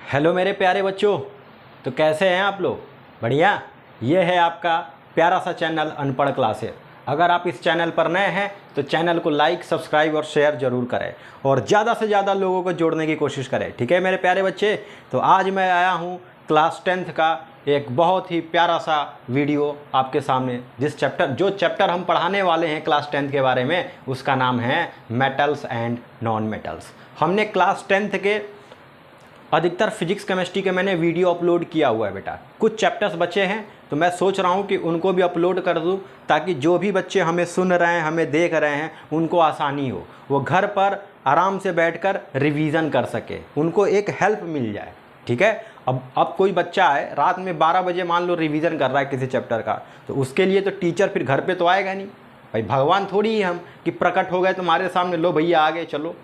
Hello मेरे प्यारे बच्चों। तो कैसे हैं आप लोग? बढ़िया। ये है आपका प्यारा सा चैनल अनपढ़ क्लासेस। अगर आप इस चैनल पर नए हैं तो चैनल को लाइक, सब्सक्राइब और शेयर ज़रूर करें और ज़्यादा से ज़्यादा लोगों को जोड़ने की कोशिश करें। ठीक है मेरे प्यारे बच्चे। तो आज मैं आया हूँ क्लास 10th का एक बहुत ही प्यारा सा वीडियो आपके सामने। जो चैप्टर हम पढ़ाने वाले हैं क्लास 10th के बारे में, उसका नाम है मेटल्स एंड नॉन मेटल्स। हमने क्लास 10th के अधिकतर फिजिक्स केमिस्ट्री के मैंने वीडियो अपलोड किया हुआ है बेटा। कुछ चैप्टर्स बचे हैं तो मैं सोच रहा हूँ कि उनको भी अपलोड कर दूँ ताकि जो भी बच्चे हमें सुन रहे हैं, हमें देख रहे हैं, उनको आसानी हो, वो घर पर आराम से बैठकर रिवीजन कर सके, उनको एक हेल्प मिल जाए। ठीक है। अब कोई बच्चा है रात में 12 बजे मान लो रिवीजन कर रहा है किसी चैप्टर का, तो उसके लिए तो टीचर फिर घर पे तो आएगा नहीं भाई। भगवान थोड़ी ही हम कि प्रकट हो गए तुम्हारे सामने, लो भैया आगे चलो,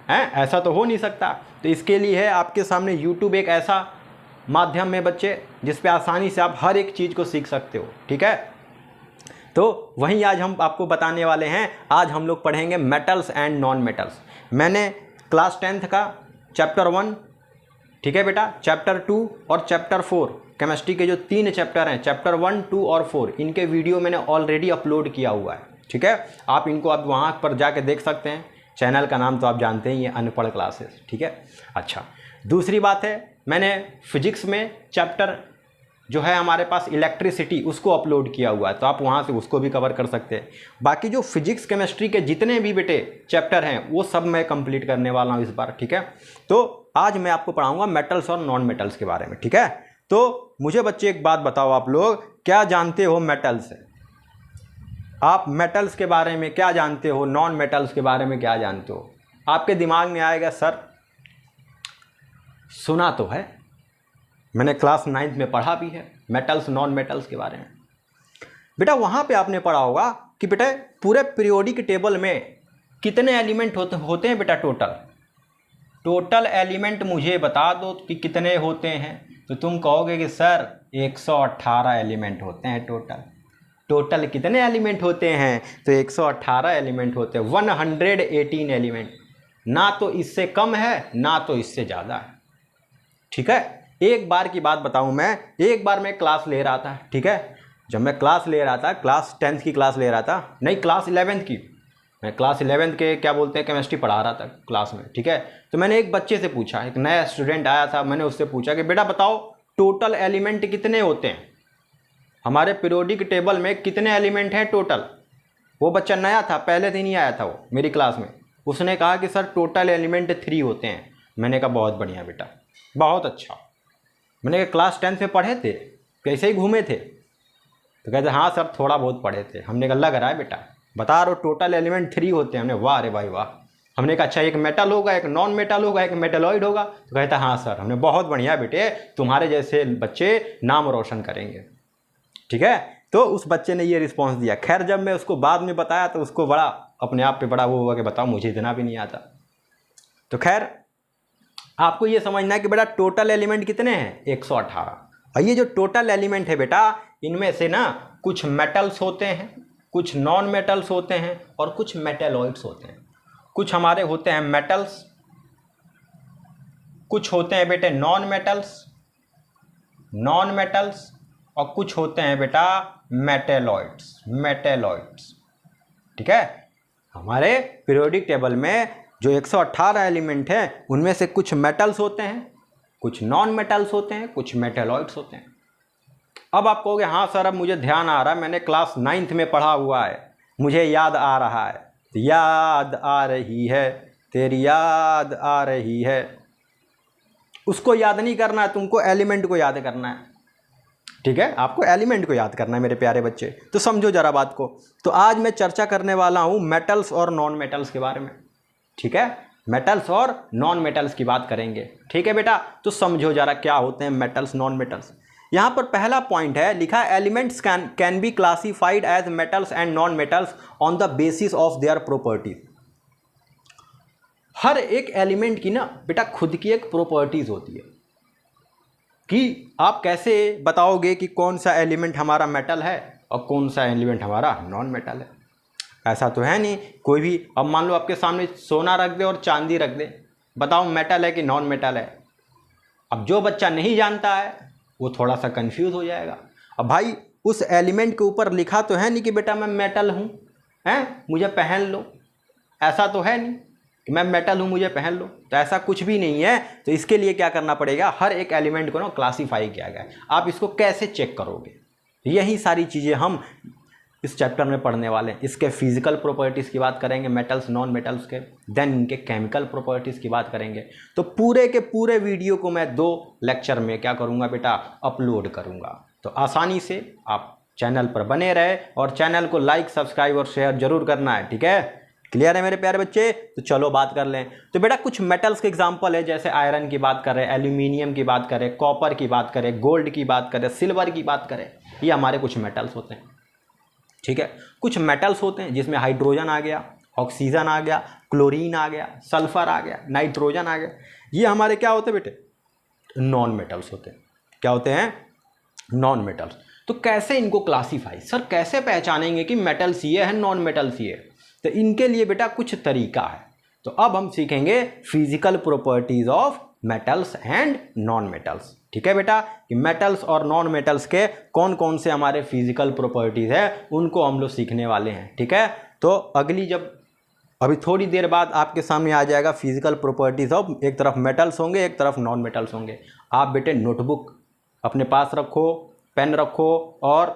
हैं? ऐसा तो हो नहीं सकता। तो इसके लिए है आपके सामने यूट्यूब एक ऐसा माध्यम है बच्चे जिस पे आसानी से आप हर एक चीज़ को सीख सकते हो। ठीक है। तो वहीं आज हम आपको बताने वाले हैं। आज हम लोग पढ़ेंगे मेटल्स एंड नॉन मेटल्स। मैंने क्लास 10th का चैप्टर 1, ठीक है बेटा, चैप्टर 2 और चैप्टर 4 केमिस्ट्री के जो 3 चैप्टर हैं, चैप्टर 1, 2 और 4, इनके वीडियो मैंने ऑलरेडी अपलोड किया हुआ है। ठीक है। आप इनको अब वहाँ पर जाके देख सकते हैं। चैनल का नाम तो आप जानते ही हैं, अनपढ़ क्लासेस। ठीक है। अच्छा, दूसरी बात है, मैंने फिजिक्स में चैप्टर जो है हमारे पास इलेक्ट्रिसिटी, उसको अपलोड किया हुआ है, तो आप वहाँ से उसको भी कवर कर सकते हैं। बाकी जो फिजिक्स केमिस्ट्री के जितने भी बेटे चैप्टर हैं वो सब मैं कंप्लीट करने वाला हूँ इस बार। ठीक है। तो आज मैं आपको पढ़ाऊँगा मेटल्स और नॉन मेटल्स के बारे में। ठीक है। तो मुझे बच्चे एक बात बताओ, आप लोग क्या जानते हो मेटल्स से? आप मेटल्स के बारे में क्या जानते हो, नॉन मेटल्स के बारे में क्या जानते हो? आपके दिमाग में आएगा सर सुना तो है, मैंने क्लास 9th में पढ़ा भी है मेटल्स नॉन मेटल्स के बारे में। बेटा वहाँ पे आपने पढ़ा होगा कि बेटा पूरे पीरियोडिक टेबल में कितने एलिमेंट होते हैं बेटा? टोटल एलिमेंट मुझे बता दो कि कितने होते हैं। तो तुम कहोगे कि सर 118 एलिमेंट होते हैं टोटल कितने एलिमेंट होते हैं? तो 118 एलिमेंट होते हैं, 118 एलिमेंट। ना तो इससे कम है ना तो इससे ज़्यादा है। ठीक है। एक बार की बात बताऊं, मैं एक बार मैं क्लास ले रहा था। ठीक है। जब मैं क्लास ले रहा था, क्लास 10th की क्लास ले रहा था, नहीं क्लास 11th की, मैं क्लास 11th के क्या बोलते हैं केमिस्ट्री पढ़ा रहा था क्लास में। ठीक है। तो मैंने एक बच्चे से पूछा, एक नया स्टूडेंट आया था, मैंने उससे पूछा कि बेटा बताओ टोटल एलिमेंट कितने होते हैं, हमारे पीरियोडिक टेबल में कितने एलिमेंट हैं टोटल? वो बच्चा नया था, पहले दिन ही आया था वो मेरी क्लास में। उसने कहा कि सर टोटल एलिमेंट 3 होते हैं। मैंने कहा बहुत बढ़िया बेटा, बहुत अच्छा। मैंने कहा क्लास 10th में पढ़े थे, कैसे ही घूमे थे? तो कहते हाँ सर थोड़ा बहुत पढ़े थे। हमने कहा लग रहा है बेटा, बता रहे हो टोटल एलिमेंट 3 होते हैं। हमने वाह अरे भाई वाह। हमने कहा अच्छा एक मेटल होगा, एक नॉन मेटल होगा, एक मेटलॉइड होगा? तो कहता हाँ सर। हमने बहुत बढ़िया बेटे, तुम्हारे जैसे बच्चे नाम रोशन करेंगे। ठीक है। तो उस बच्चे ने ये रिस्पॉन्स दिया। खैर जब मैं उसको बाद में बताया तो उसको बड़ा अपने आप पे बड़ा वो हुआ कि बताओ मुझे इतना भी नहीं आता। तो खैर आपको ये समझना है कि बेटा टोटल एलिमेंट कितने हैं? 118। और ये जो टोटल एलिमेंट है बेटा, इनमें से ना कुछ मेटल्स होते हैं, कुछ नॉन मेटल्स होते हैं और कुछ मेटेलॉइड्स होते हैं। कुछ हमारे होते हैं मेटल्स, कुछ होते हैं बेटे नॉन मेटल्स और कुछ होते हैं बेटा मेटेलॉइड्स। ठीक है। हमारे पीरियोडिक टेबल में जो 118 एलिमेंट हैं उनमें से कुछ मेटल्स होते हैं, कुछ नॉन मेटल्स होते हैं, कुछ मेटेलॉइड्स होते हैं। अब आप कहोगे हाँ सर अब मुझे ध्यान आ रहा है, मैंने क्लास 9th में पढ़ा हुआ है, मुझे याद आ रहा है। तो याद आ रही है, तेरी याद आ रही है। उसको याद नहीं करना है, तुमको एलिमेंट को याद करना है। ठीक है। आपको एलिमेंट को याद करना है मेरे प्यारे बच्चे। तो समझो जरा बात को। तो आज मैं चर्चा करने वाला हूं मेटल्स और नॉन मेटल्स के बारे में। ठीक है। मेटल्स और नॉन मेटल्स की बात करेंगे। ठीक है बेटा। तो समझो जरा क्या होते हैं मेटल्स नॉन मेटल्स। यहां पर पहला पॉइंट है लिखा है elements can be classified as metals and non metals on the basis of their properties. हर एक एलिमेंट की ना बेटा खुद की एक प्रॉपर्टीज होती है कि आप कैसे बताओगे कि कौन सा एलिमेंट हमारा मेटल है और कौन सा एलिमेंट हमारा नॉन मेटल है। ऐसा तो है नहीं कोई भी। अब मान लो आपके सामने सोना रख दे और चांदी रख दे, बताओ मेटल है कि नॉन मेटल है? अब जो बच्चा नहीं जानता है वो थोड़ा सा कंफ्यूज हो जाएगा। अब भाई उस एलिमेंट के ऊपर लिखा तो है नहीं कि बेटा मैं मेटल हूँ, हैं मुझे पहन लो, ऐसा तो है नहीं कि मैं मेटल हूँ मुझे पहन लो, तो ऐसा कुछ भी नहीं है। तो इसके लिए क्या करना पड़ेगा, हर एक एलिमेंट को ना क्लासीफाई किया गया है। आप इसको कैसे चेक करोगे, यही सारी चीज़ें हम इस चैप्टर में पढ़ने वाले हैं। इसके फिजिकल प्रॉपर्टीज़ की बात करेंगे, मेटल्स नॉन मेटल्स के, देन इनके केमिकल प्रॉपर्टीज़ की बात करेंगे। तो पूरे के पूरे वीडियो को मैं 2 लेक्चर में क्या करूँगा बेटा, अपलोड करूँगा। तो आसानी से आप चैनल पर बने रहे और चैनल को लाइक सब्सक्राइब और शेयर जरूर करना है, ठीक है। क्लियर है मेरे प्यारे बच्चे। तो चलो बात कर लें। तो बेटा कुछ मेटल्स के एग्जांपल है, जैसे आयरन की बात करें, एल्यूमिनियम की बात करें, कॉपर की बात करें, गोल्ड की बात करें, सिल्वर की बात करें, ये हमारे कुछ मेटल्स होते हैं, ठीक है। कुछ मेटल्स होते हैं जिसमें हाइड्रोजन आ गया, ऑक्सीजन आ गया, क्लोरीन आ गया, सल्फर आ गया, नाइट्रोजन आ गया, ये हमारे क्या होते हैं बेटे, नॉन मेटल्स होते हैं। क्या होते हैं, नॉन मेटल्स। तो कैसे इनको क्लासीफाई, सर कैसे पहचानेंगे कि मेटल्स ये है नॉन मेटल्स ये है, तो इनके लिए बेटा कुछ तरीका है। तो अब हम सीखेंगे physical properties of metals and non metals, ठीक है बेटा, कि मेटल्स और नॉन मेटल्स के कौन कौन से हमारे फिजिकल प्रॉपर्टीज है उनको हम लोग सीखने वाले हैं, ठीक है। तो अभी थोड़ी देर बाद आपके सामने आ जाएगा फिजिकल प्रॉपर्टीज ऑफ, एक तरफ मेटल्स होंगे एक तरफ नॉन मेटल्स होंगे। आप बेटे नोटबुक अपने पास रखो, पेन रखो और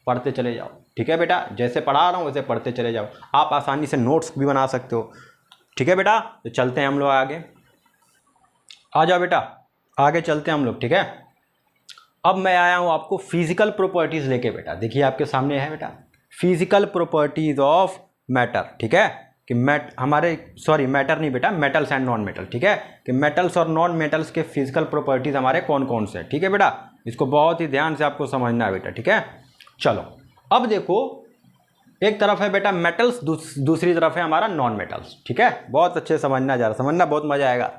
पढ़ते चले जाओ, ठीक है बेटा। जैसे पढ़ा रहा हूँ वैसे पढ़ते चले जाओ। आप आसानी से नोट्स भी बना सकते हो, ठीक है बेटा। तो चलते हैं हम लोग आगे, आ जाओ बेटा आगे चलते हैं हम लोग, ठीक है। अब मैं आया हूँ आपको फिजिकल प्रॉपर्टीज़ लेके बेटा। देखिए आपके सामने है बेटा फिजिकल प्रॉपर्टीज़ ऑफ मैटर, ठीक है, कि मैटर नहीं बेटा, मेटल्स एंड नॉन मेटल, ठीक है, कि मेटल्स और नॉन मेटल्स के फिजिकल प्रॉपर्टीज़ हमारे कौन कौन से हैं, ठीक है बेटा। इसको बहुत ही ध्यान से आपको समझना है बेटा, ठीक है। चलो अब देखो, एक तरफ है बेटा मेटल्स, दूसरी तरफ है हमारा नॉन मेटल्स, ठीक है। बहुत अच्छे समझना समझना बहुत मजा आएगा।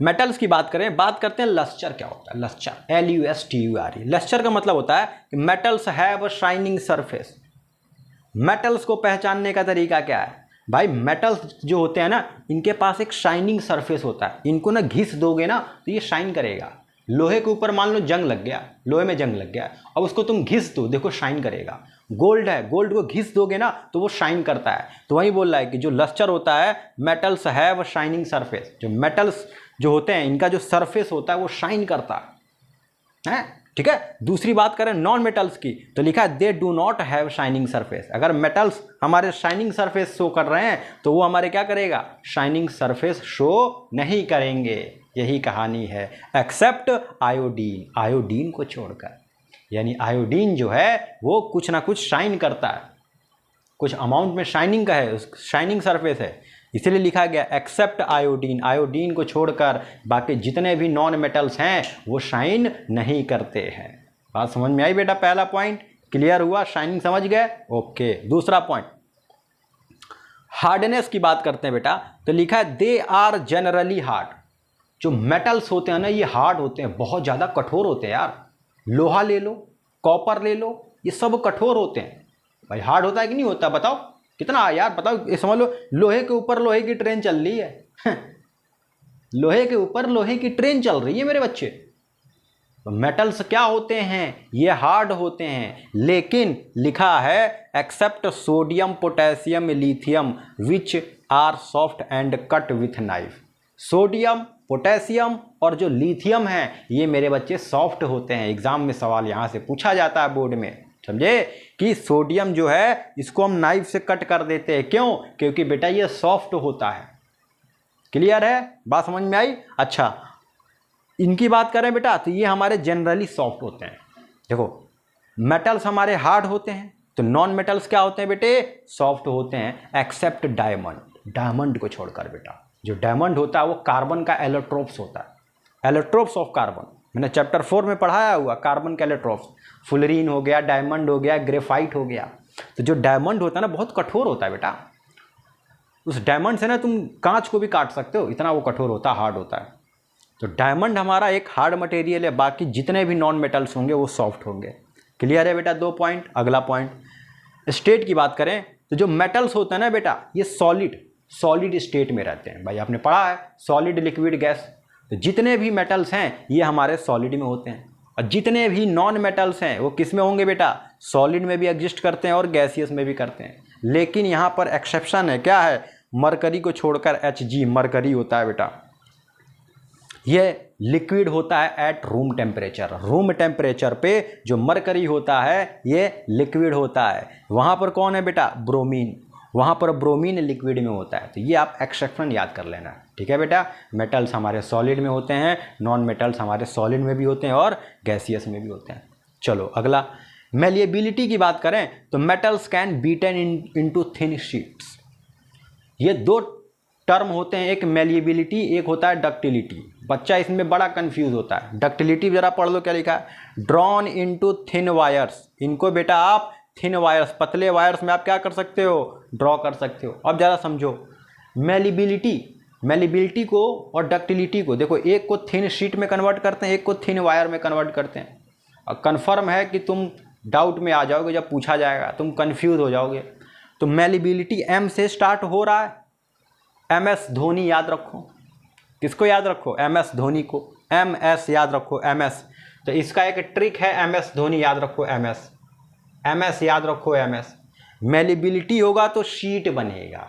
मेटल्स की बात करें, बात करते हैं लस्टर क्या होता है। लस्टर LUSTURE, लस्टर का मतलब होता है कि metals have a shining surface. Metals को पहचानने का तरीका क्या है भाई, मेटल्स जो होते हैं ना इनके पास एक शाइनिंग सरफेस होता है। इनको ना घिस दोगे ना तो ये शाइन करेगा। लोहे के ऊपर मान लो जंग लग गया, लोहे में जंग लग गया, अब उसको तुम घिस दो, देखो शाइन करेगा। गोल्ड है, गोल्ड को घिस दोगे ना तो वो शाइन करता है। तो वही बोल रहा है कि जो लस्टर होता है, मेटल्स हैव शाइनिंग सरफेस, जो मेटल्स जो होते हैं इनका जो सरफेस होता है वो शाइन करता है, ठीक है। दूसरी बात करें नॉन मेटल्स की, तो लिखा है they do not have shining surface. अगर मेटल्स हमारे शाइनिंग सरफेस शो कर रहे हैं तो वो हमारे क्या करेगा, शाइनिंग सरफेस शो नहीं करेंगे। यही कहानी है, एक्सेप्ट आयोडीन, आयोडीन को छोड़कर। यानी आयोडीन जो है वो कुछ ना कुछ शाइन करता है, कुछ अमाउंट में शाइनिंग का है, शाइनिंग सरफेस है, इसलिए लिखा गया एक्सेप्ट आयोडीन। आयोडीन को छोड़कर बाकी जितने भी नॉन मेटल्स हैं वो शाइन नहीं करते हैं। बात समझ में आई बेटा, पहला पॉइंट क्लियर हुआ, शाइनिंग समझ गए, ओके। दूसरा पॉइंट हार्डनेस की बात करते हैं बेटा, तो लिखा है दे आर जनरली हार्ड। जो मेटल्स होते हैं ना ये हार्ड होते हैं, बहुत ज़्यादा कठोर होते हैं यार। लोहा ले लो, कॉपर ले लो, ये सब कठोर होते हैं भाई। हार्ड होता है कि नहीं होता, बताओ कितना यार, बताओ। ये समझ लो लोहे के ऊपर लोहे की ट्रेन चल रही है लोहे के ऊपर लोहे की ट्रेन चल रही है मेरे बच्चे। तो मेटल्स क्या होते हैं, ये हार्ड होते हैं, लेकिन लिखा है except sodium potassium lithium which are soft and cut with knife. Sodium, potassium और जो लिथियम है ये मेरे बच्चे सॉफ्ट होते हैं। एग्जाम में सवाल यहाँ से पूछा जाता है बोर्ड में, समझे, कि सोडियम जो है इसको हम नाइफ से कट कर देते हैं, क्यों, क्योंकि बेटा ये सॉफ्ट होता है। क्लियर है, बात समझ में आई। अच्छा इनकी बात करें बेटा तो ये हमारे जनरली सॉफ्ट होते हैं। देखो मेटल्स हमारे हार्ड होते हैं, तो नॉन मेटल्स क्या होते हैं बेटे, सॉफ्ट होते हैं, एक्सेप्ट डायमंड। डायमंड को छोड़कर बेटा, जो डायमंड होता है वो कार्बन का एलोट्रोप्स होता है, एलोट्रोप्स ऑफ कार्बन। मैंने चैप्टर 4 में पढ़ाया हुआ कार्बन का एलोट्रोप्स। फुलरीन हो गया, डायमंड हो गया, ग्रेफाइट हो गया। तो जो डायमंड होता है ना बहुत कठोर होता है बेटा। उस डायमंड से ना तुम कांच को भी काट सकते हो, इतना वो कठोर होता है, हार्ड होता है। तो डायमंड हमारा एक हार्ड मटेरियल है, बाकी जितने भी नॉन मेटल्स होंगे वो सॉफ्ट होंगे। क्लियर है बेटा, 2 पॉइंट। अगला पॉइंट स्टेट की बात करें तो जो मेटल्स होते हैं ना बेटा ये सॉलिड स्टेट में रहते हैं। भाई आपने पढ़ा है सॉलिड लिक्विड गैस, तो जितने भी मेटल्स हैं ये हमारे सॉलिड में होते हैं, और जितने भी नॉन मेटल्स हैं वो किस में होंगे बेटा, सॉलिड में भी एग्जिस्ट करते हैं और गैसियस में भी करते हैं। लेकिन यहाँ पर एक्सेप्शन है, क्या है, मरकरी को छोड़कर Hg, मरकरी होता है बेटा, ये लिक्विड होता है at room temperature. Room temperature पे जो मरकरी होता है ये लिक्विड होता है। वहाँ पर कौन है बेटा, ब्रोमीन, वहाँ पर ब्रोमीन लिक्विड में होता है। तो ये आप एक्सेप्शन याद कर लेना, ठीक है बेटा। मेटल्स हमारे सॉलिड में होते हैं, नॉन मेटल्स हमारे सॉलिड में भी होते हैं और गैसियस में भी होते हैं। चलो अगला, मेलिएबिलिटी की बात करें तो metals can beaten into thin sheets. ये दो टर्म होते हैं, एक मेलिएबिलिटी, एक होता है डक्टिलिटी। बच्चा इसमें बड़ा कंफ्यूज होता है। डक्टिलिटी जरा पढ़ लो क्या लिखा है, ड्रॉन इनटू थिन वायर्स। इनको बेटा आप थिन वायर्स, पतले वायर्स में आप क्या कर सकते हो, ड्रॉ कर सकते हो। अब ज़रा समझो मेलिबिलिटी को और डक्टिलिटी को। देखो एक को थिन शीट में कन्वर्ट करते हैं, एक को थिन वायर में कन्वर्ट करते हैं। और कन्फर्म है कि तुम डाउट में आ जाओगे, जब पूछा जाएगा तुम कन्फ्यूज हो जाओगे। तो मेलिबिलिटी एम से स्टार्ट हो रहा है, MS धोनी याद रखो। किसको याद रखो, MS धोनी को, MS याद रखो, MS। तो इसका एक ट्रिक है, MS धोनी याद रखो, MS याद रखो, MS। मेलिबिलिटी होगा तो शीट बनेगा,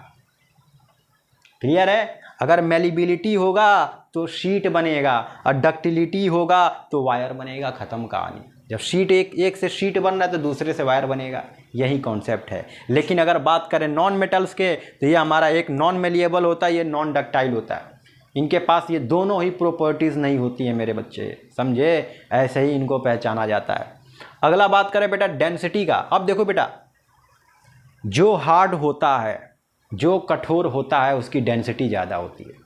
क्लियर है। अगर मेलिबिलिटी होगा तो शीट बनेगा और डक्टिलिटी होगा तो वायर बनेगा, खत्म कहानी। जब शीट एक से शीट बन रहा है तो दूसरे से वायर बनेगा, यही कॉन्सेप्ट है। लेकिन अगर बात करें नॉन मेटल्स के तो ये हमारा एक नॉन मेलिएबल होता है, ये नॉन डक्टाइल होता है। इनके पास ये दोनों ही प्रॉपर्टीज़ नहीं होती है मेरे बच्चे, समझे, ऐसे ही इनको पहचाना जाता है। अगला बात करें बेटा डेंसिटी का। अब देखो बेटा, जो हार्ड होता है, जो कठोर होता है उसकी डेंसिटी ज़्यादा होती है।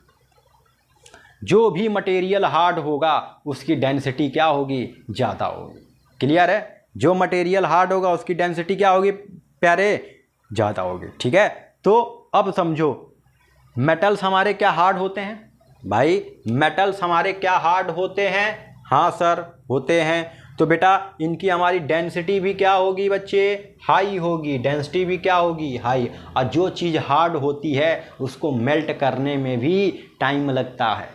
जो भी मटेरियल हार्ड होगा उसकी डेंसिटी क्या होगी, ज़्यादा होगी, क्लियर है। जो मटेरियल हार्ड होगा उसकी डेंसिटी क्या होगी प्यारे, ज़्यादा होगी, ठीक है। तो अब समझो मेटल्स हमारे क्या हार्ड होते हैं भाई, मेटल्स हमारे क्या हार्ड होते हैं, हाँ सर होते हैं। तो बेटा इनकी हमारी डेंसिटी भी क्या होगी बच्चे, हाई होगी, डेंसिटी भी क्या होगी, हाई। और जो चीज़ हार्ड होती है उसको मेल्ट करने में भी टाइम लगता है,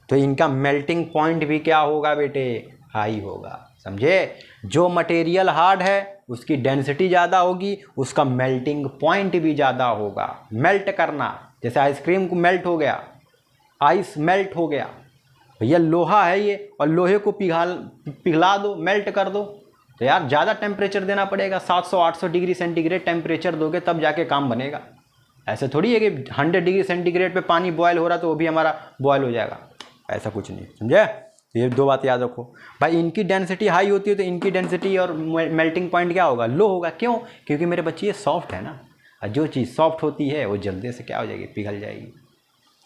तो इनका मेल्टिंग पॉइंट भी क्या होगा बेटे, हाई होगा, समझे। जो मटेरियल हार्ड है उसकी डेंसिटी ज़्यादा होगी, उसका मेल्टिंग पॉइंट भी ज़्यादा होगा। मेल्ट करना, जैसे आइसक्रीम को मेल्ट हो गया, आइस मेल्ट हो गया, भैया लोहा है ये, और लोहे को पिघला दो, मेल्ट कर दो, तो यार ज़्यादा टेम्परेचर देना पड़ेगा, 700-800 डिग्री सेंटीग्रेड टेम्परेचर दोगे तब जाके काम बनेगा। ऐसे थोड़ी है कि 100 डिग्री सेंटीग्रेड पे पानी बॉयल हो रहा तो वो भी हमारा बॉयल हो जाएगा, ऐसा कुछ नहीं, समझे। ये दो बात याद रखो भाई। इनकी डेंसिटी हाई होती है तो इनकी डेंसिटी और मेल्टिंग पॉइंट क्या होगा, लो होगा। क्यों, क्योंकि मेरे बच्चे ये सॉफ्ट है ना, और जो चीज़ सॉफ्ट होती है वो जल्दी से क्या हो जाएगी, पिघल जाएगी।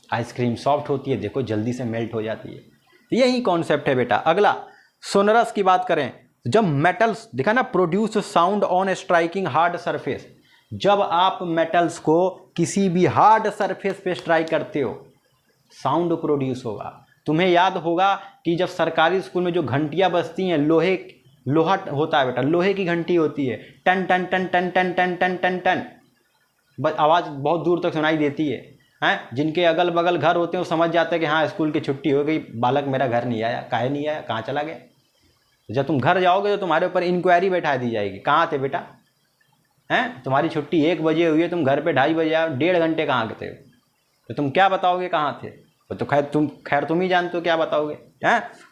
आइसक्रीम सॉफ्ट होती है, देखो जल्दी से मेल्ट हो जाती है। तो यही कॉन्सेप्ट है बेटा। अगला सोनरस की बात करें, जब मेटल्स दिखा ना, produce sound on striking hard surface. जब आप मेटल्स को किसी भी हार्ड सरफेस पे स्ट्राइक करते हो साउंड प्रोड्यूस होगा। तुम्हें याद होगा कि जब सरकारी स्कूल में जो घंटियाँ बजती हैं, लोहा होता है बेटा, लोहे की घंटी होती है, टन टन टन टन टन टन टन टन टन, आवाज़ बहुत दूर तक सुनाई देती है। जिनके अगल बगल घर होते हैं वो समझ जाते हैं कि हाँ स्कूल की छुट्टी हो गई, बालक मेरा घर नहीं आया, काहे नहीं आया, कहाँ चला गया। तो जब तुम घर जाओगे तो तुम्हारे ऊपर इंक्वायरी बैठा दी जाएगी, कहाँ थे बेटा, तुम्हारी छुट्टी 1 बजे हुई है, तुम घर पे 2:30 बजे आओ, 1.5 घंटे कहाँ थे, तो तुम क्या बताओगे कहाँ थे, तो खैर तुम ही जानते हो क्या बताओगे,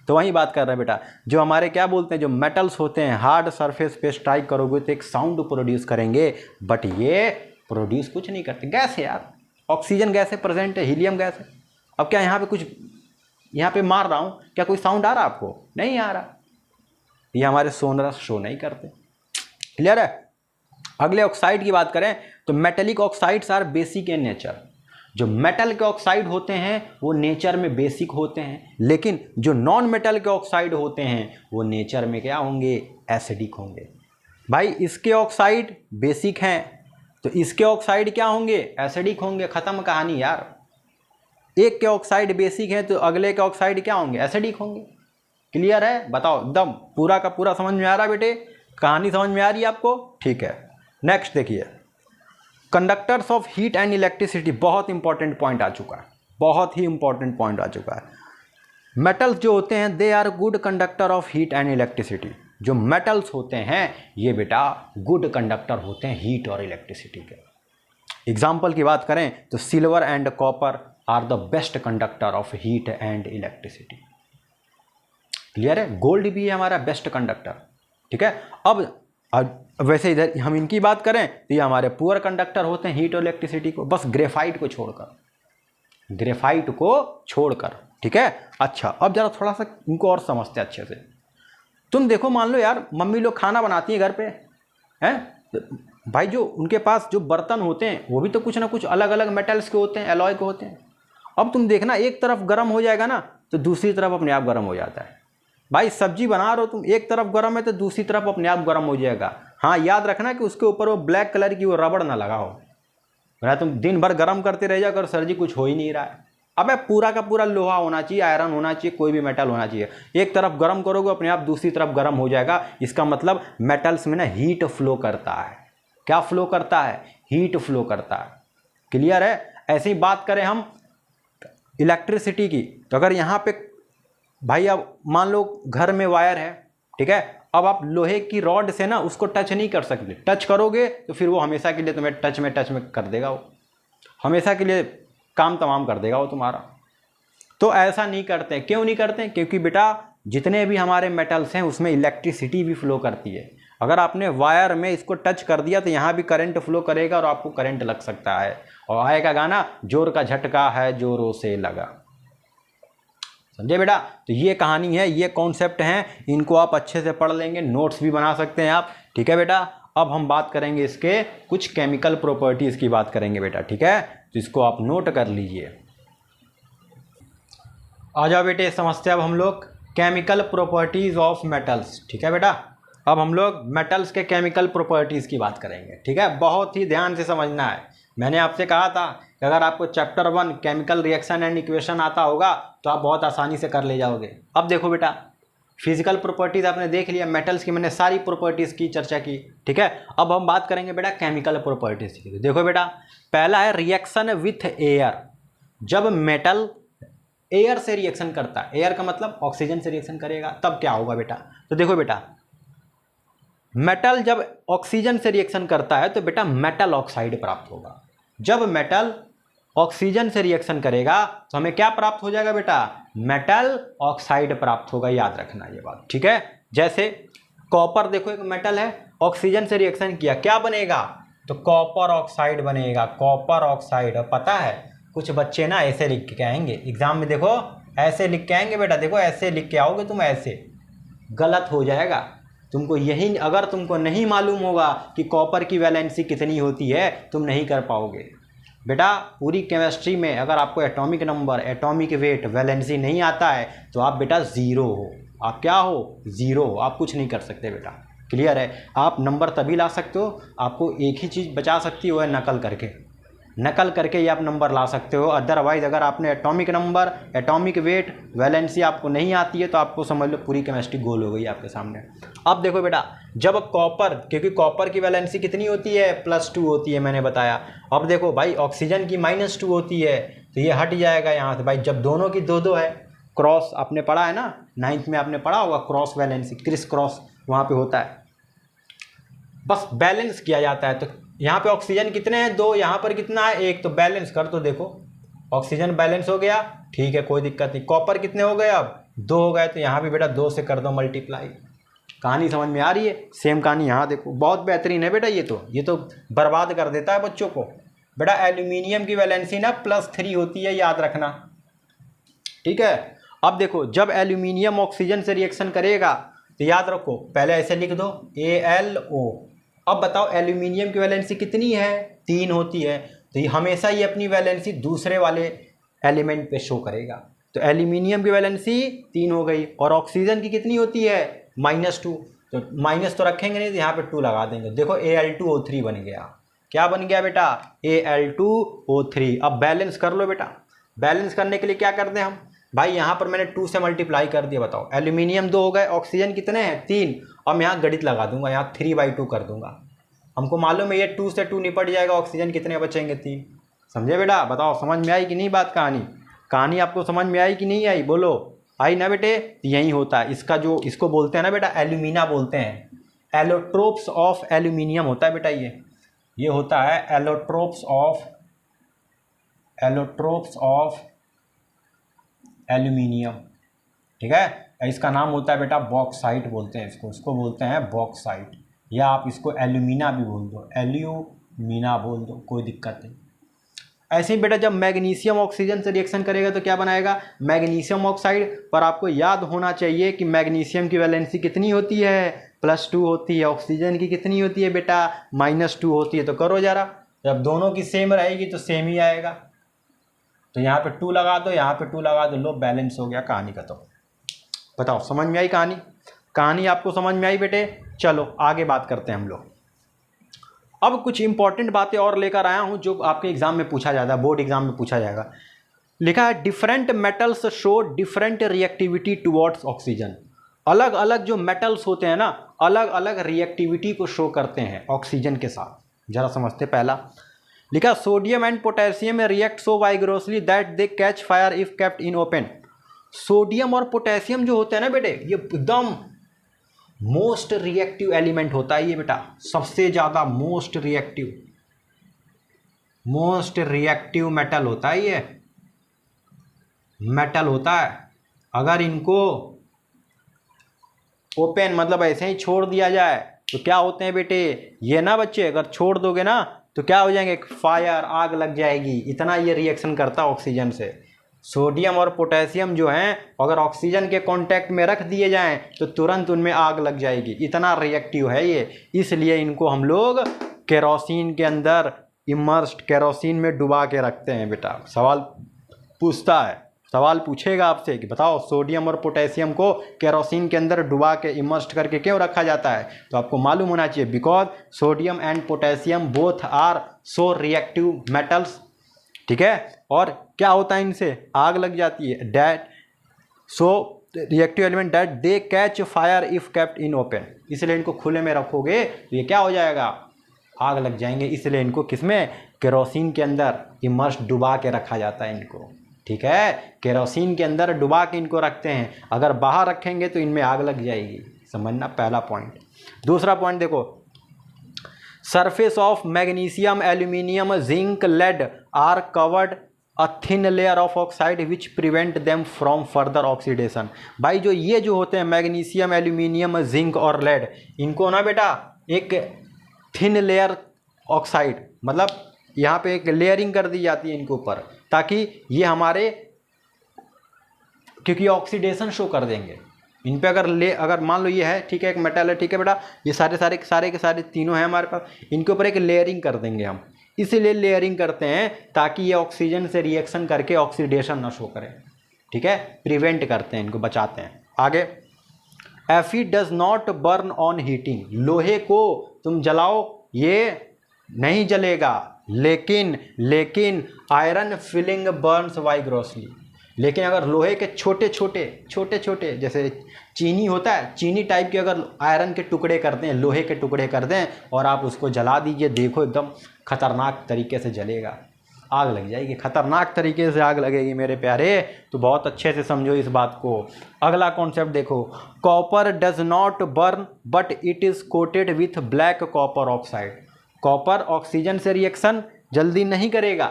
तो वही बात कर रहे हैं बेटा। जो हमारे क्या बोलते हैं, जो मेटल्स होते हैं हार्ड सरफेस पे स्ट्राइक करोगे तो एक साउंड प्रोड्यूस करेंगे, बट ये प्रोड्यूस कुछ नहीं करते। गैस है यार, ऑक्सीजन गैस है प्रेजेंट है, हीलियम गैस है। अब क्या यहाँ पे कुछ, यहाँ पे मार रहा हूँ, क्या कोई साउंड आ रहा आपको, नहीं आ रहा। ये हमारे सोनरस शो नहीं करते, क्लियर है। अगले ऑक्साइड की बात करें तो metallic oxides are basic in nature. जो मेटल के ऑक्साइड होते हैं वो नेचर में बेसिक होते हैं, लेकिन जो नॉन मेटल के ऑक्साइड होते हैं वो नेचर में क्या होंगे, एसिडिक होंगे। भाई इसके ऑक्साइड बेसिक हैं तो इसके ऑक्साइड क्या होंगे, एसिडिक होंगे, ख़त्म कहानी यार। एक के ऑक्साइड बेसिक हैं तो अगले के ऑक्साइड क्या होंगे, एसिडिक होंगे। क्लियर है, बताओ एकदम पूरा का पूरा समझ में आ रहा है बेटे, कहानी समझ में आ रही है आपको, ठीक है। नेक्स्ट देखिए, conductors of heat and electricity, बहुत इंपॉर्टेंट पॉइंट आ चुका है, बहुत ही इंपॉर्टेंट पॉइंट आ चुका है। मेटल्स जो होते हैं they are good conductor of heat and electricity. जो मेटल्स होते हैं ये बेटा गुड कंडक्टर होते हैं हीट और इलेक्ट्रिसिटी के। एग्जाम्पल की बात करें तो silver and copper are the best conductor of heat and electricity. Clear है? गोल्ड भी है हमारा बेस्ट कंडक्टर। ठीक है, अब वैसे इधर हम इनकी बात करें तो ये हमारे पुअर कंडक्टर होते हैं हीट और इलेक्ट्रिसिटी को, बस ग्रेफाइट को छोड़कर, ग्रेफाइट को छोड़कर। ठीक है, अच्छा अब जरा थोड़ा सा इनको और समझते हैं अच्छे से। तुम देखो, मान लो यार मम्मी लोग खाना बनाती है घर पे, हैं भाई, जो उनके पास जो बर्तन होते हैं वो भी तो कुछ ना कुछ अलग अलग मेटल्स के होते हैं, एलॉय के होते हैं। अब तुम देखना एक तरफ गर्म हो जाएगा ना तो दूसरी तरफ अपने आप गर्म हो जाता है। भाई सब्जी बना रहे हो तुम, एक तरफ गर्म है तो दूसरी तरफ अपने आप गर्म हो जाएगा। हाँ याद रखना कि उसके ऊपर वो ब्लैक कलर की वो रबड़ ना लगा हो, वरना तुम दिन भर गर्म करते रह जाओ, सर जी कुछ हो ही नहीं रहा है। अबे पूरा का पूरा लोहा होना चाहिए, आयरन होना चाहिए, कोई भी मेटल होना चाहिए। एक तरफ गर्म करोगे अपने आप दूसरी तरफ गर्म हो जाएगा। इसका मतलब मेटल्स में ना हीट फ्लो करता है। क्या फ्लो करता है? हीट फ्लो करता है। क्लियर है? ऐसे ही बात करें हम इलेक्ट्रिसिटी की तो अगर यहाँ पे भाई अब मान लो घर में वायर है, ठीक है, अब आप लोहे की रॉड से ना उसको टच नहीं कर सकते। टच करोगे तो फिर वो हमेशा के लिए तुम्हें टच में कर देगा, वो हमेशा के लिए काम तमाम कर देगा वो तुम्हारा। तो ऐसा नहीं करते। क्यों नहीं करते? क्योंकि बेटा जितने भी हमारे मेटल्स हैं उसमें इलेक्ट्रिसिटी भी फ्लो करती है। अगर आपने वायर में इसको टच कर दिया तो यहाँ भी करंट फ्लो करेगा और आपको करंट लग सकता है। और आएगा गाना, जोर का झटका है जोरों से लगा। समझे बेटा? तो ये कहानी है, ये कॉन्सेप्ट हैं, इनको आप अच्छे से पढ़ लेंगे, नोट्स भी बना सकते हैं आप। ठीक है बेटा, अब हम बात करेंगे इसके कुछ केमिकल प्रॉपर्टीज़ की बात करेंगे बेटा। ठीक है, तो इसको आप नोट कर लीजिए। आ जाओ बेटे, समझते हैं अब हम लोग केमिकल प्रॉपर्टीज़ ऑफ मेटल्स। ठीक है बेटा, अब हम लोग मेटल्स के केमिकल प्रॉपर्टीज़ की बात करेंगे। ठीक है, बहुत ही ध्यान से समझना है। मैंने आपसे कहा था कि अगर आपको chapter 1 chemical reaction and equation आता होगा तो आप बहुत आसानी से कर ले जाओगे। अब देखो बेटा, फिजिकल प्रॉपर्टीज़ आपने देख लिया, मेटल्स की मैंने सारी प्रॉपर्टीज़ की चर्चा की। ठीक है, अब हम बात करेंगे बेटा केमिकल प्रॉपर्टीज़ की। देखो बेटा, पहला है रिएक्शन विथ एयर। जब मेटल एयर से रिएक्शन करता है, एयर का मतलब ऑक्सीजन से रिएक्शन करेगा, तब क्या होगा बेटा? तो देखो बेटा, मेटल जब ऑक्सीजन से रिएक्शन करता है तो बेटा मेटल ऑक्साइड प्राप्त होगा। जब मेटल ऑक्सीजन से रिएक्शन करेगा तो हमें क्या प्राप्त हो जाएगा बेटा? मेटल ऑक्साइड प्राप्त होगा। याद रखना ये बात। ठीक है, जैसे कॉपर, देखो एक मेटल है, ऑक्सीजन से रिएक्शन किया, क्या बनेगा? तो कॉपर ऑक्साइड बनेगा, कॉपर ऑक्साइड। अब पता है कुछ बच्चे ना ऐसे लिख के आएंगे एग्जाम में, देखो ऐसे लिख के आएंगे बेटा, देखो ऐसे लिख के आओगे तुम, ऐसे गलत हो जाएगा। तुमको यही, अगर तुमको नहीं मालूम होगा कि कॉपर की वैलेंसी कितनी होती है, तुम नहीं कर पाओगे बेटा। पूरी केमिस्ट्री में अगर आपको atomic number, atomic weight, valency नहीं आता है तो आप बेटा ज़ीरो हो। आप क्या हो? ज़ीरो हो। आप कुछ नहीं कर सकते बेटा। क्लियर है? आप नंबर तभी ला सकते हो, आपको एक ही चीज़ बचा सकती हो, है नकल करके। नकल करके ही आप नंबर ला सकते हो। अदरवाइज़ अगर आपने atomic number, atomic weight, valency आपको नहीं आती है तो आपको समझ लो पूरी केमिस्ट्री गोल हो गई आपके सामने। अब देखो बेटा, जब कॉपर, क्योंकि कॉपर की वैलेंसी कितनी होती है? +2 होती है, मैंने बताया। अब देखो भाई, ऑक्सीजन की -2 होती है, तो ये हट जाएगा यहाँ से। भाई जब दोनों की 2-2 है, क्रॉस आपने पढ़ा है ना, 9th में आपने पढ़ा होगा क्रॉस वैलेंसी, क्रिस क्रॉस वहाँ पे होता है। बस बैलेंस किया जाता है। तो यहाँ पे ऑक्सीजन कितने हैं? 2, यहाँ पर कितना है? 1। तो बैलेंस कर, तो देखो ऑक्सीजन बैलेंस हो गया, ठीक है, कोई दिक्कत नहीं। कॉपर कितने हो गए? अब 2 हो गए, तो यहाँ भी बेटा 2 से कर दो मल्टीप्लाई। कहानी समझ में आ रही है? सेम कहानी यहाँ देखो, बहुत बेहतरीन है बेटा। ये तो बर्बाद कर देता है बच्चों को। बेटा एल्यूमिनियम की वैलेंसी ना +3 होती है, याद रखना। ठीक है, अब देखो, जब एल्यूमिनियम ऑक्सीजन से रिएक्शन करेगा तो याद रखो, पहले ऐसे लिख दो AlO। अब बताओ एल्यूमिनियम की वैलेंसी कितनी है? 3 होती है, तो ये हमेशा ही अपनी वैलेंसी दूसरे वाले एलिमेंट पे शो करेगा। तो एल्यूमिनियम की वैलेंसी 3 हो गई, और ऑक्सीजन की कितनी होती है? -2। तो माइनस तो रखेंगे नहीं, तो यहाँ पे 2 लगा देंगे। देखो Al2O3 बन गया। क्या बन गया बेटा? Al2O3। अब बैलेंस कर लो बेटा। बैलेंस करने के लिए क्या करते हैं हम? भाई यहाँ पर मैंने 2 से मल्टीप्लाई कर दिया। बताओ एल्यूमिनियम 2 हो गए, ऑक्सीजन कितने हैं? 3। अब यहाँ गणित लगा दूंगा, यहाँ 3/2 कर दूंगा। हमको मालूम है ये 2 से 2 निपट जाएगा, ऑक्सीजन कितने बचेंगे? 3। समझे बेटा? बताओ समझ में आई कि नहीं बात? कहानी आपको समझ में आई कि नहीं आई? बोलो। आई ना बेटे, यही होता है इसका, जो इसको बोलते हैं ना बेटा एल्यूमिना बोलते हैं, एलोट्रोप्स ऑफ एल्यूमिनियम होता है बेटा, ये होता है एलोट्रोप्स ऑफ एल्यूमिनियम, ठीक है। इसका नाम होता है बेटा बॉक्साइट बोलते हैं इसको बोलते हैं बॉक्साइट, या आप इसको एल्यूमिना भी बोल दो, एल्यूमिना बोल दो, कोई दिक्कत नहीं। ऐसे ही बेटा जब मैग्नीशियम ऑक्सीजन से रिएक्शन करेगा तो क्या बनाएगा, मैग्नीशियम ऑक्साइड। पर आपको याद होना चाहिए कि मैग्नीशियम की वैलेंसी कितनी होती है, +2 होती है। ऑक्सीजन की कितनी होती है बेटा, -2 होती है। तो करो जरा, जब दोनों की सेम रहेगी तो सेम ही आएगा। तो यहाँ पे 2 लगा दो, यहाँ पे 2 लगा दो, लो बैलेंस हो गया, कहानी खत्म। बताओ समझ में आई कहानी आपको समझ में आई बेटे। चलो आगे बात करते हैं हम लोग। अब कुछ इंपॉर्टेंट बातें और लेकर आया हूँ जो आपके एग्जाम में पूछा जाता है, बोर्ड एग्जाम में पूछा जाएगा। लिखा है different metals show different reactivity towards oxygen. अलग अलग जो मेटल्स होते हैं ना, अलग अलग रिएक्टिविटी को शो करते हैं ऑक्सीजन के साथ। जरा समझते पहला। लिखा sodium and potassium react so vigorously that they catch fire if kept in open. Sodium और पोटेशियम जो होते हैं ना बेटे, ये एकदम मोस्ट रिएक्टिव एलिमेंट होता है ये बेटा, सबसे ज़्यादा मोस्ट रिएक्टिव मेटल होता है ये, मेटल होता है। अगर इनको ओपन मतलब ऐसे ही छोड़ दिया जाए तो क्या होते हैं बेटे, ये ना बच्चे, अगर छोड़ दोगे ना तो क्या हो जाएंगे, फायर, आग लग जाएगी। इतना ये रिएक्शन करता है ऑक्सीजन से। सोडियम और पोटेशियम जो हैं अगर ऑक्सीजन के कांटेक्ट में रख दिए जाएं तो तुरंत उनमें आग लग जाएगी, इतना रिएक्टिव है ये। इसलिए इनको हम लोग केरोसिन के अंदर इमर्स्ड, केरोसिन में डुबा के रखते हैं बेटा। सवाल पूछेगा आपसे कि बताओ सोडियम और पोटेशियम को केरोसिन के अंदर डुबा के इमर्स्ड करके क्यों रखा जाता है, तो आपको मालूम होना चाहिए because sodium and potassium both are so reactive metals, ठीक है। और क्या होता है, इनसे आग लग जाती है। That so reactive element that they catch fire if kept in open. इसलिए इनको खुले में रखोगे तो ये क्या हो जाएगा, आग लग जाएंगे। इसलिए इनको किसमें, केरोसिन के अंदर इमर्स्ड डुबा के रखा जाता है इनको, ठीक है। केरोसिन के अंदर डुबा के इनको रखते हैं, अगर बाहर रखेंगे तो इनमें आग लग जाएगी, समझना पहला पॉइंट। दूसरा पॉइंट देखो, surface of magnesium, aluminium, zinc, lead are covered a thin layer of oxide which prevent them from further oxidation. भाई जो ये जो होते हैं मैग्नीशियम, एल्यूमिनियम, जिंक और लेड, इनको ना बेटा एक थिन लेयर ऑक्साइड, मतलब यहाँ पे एक लेयरिंग कर दी जाती है इनके ऊपर, ताकि ये हमारे, क्योंकि ऑक्सीडेशन शो कर देंगे इन पे। अगर मान लो ये है, ठीक है, एक मेटल है, ठीक है बेटा, ये सारे के सारे तीनों हैं हमारे पास, इनके ऊपर एक लेयरिंग कर देंगे हम। इसीलिए लेयरिंग करते हैं ताकि ये ऑक्सीजन से रिएक्शन करके ऑक्सीडेशन ना शो करें, ठीक है, प्रिवेंट करते हैं, इनको बचाते हैं। आगे, Fe does not burn on heating. लोहे को तुम जलाओ ये नहीं जलेगा, लेकिन आयरन फिलिंग बर्न्स वाइग्रोसली। लेकिन अगर लोहे के छोटे छोटे जैसे चीनी होता है, चीनी टाइप के अगर आयरन के टुकड़े कर दें, लोहे के टुकड़े कर दें और आप उसको जला दीजिए, देखो एकदम खतरनाक तरीके से जलेगा, आग लग जाएगी, खतरनाक तरीके से आग लगेगी मेरे प्यारे। तो बहुत अच्छे से समझो इस बात को। अगला कॉन्सेप्ट देखो, copper does not burn but it is coated with black copper oxide. Copper oxygen से रिएक्शन जल्दी नहीं करेगा,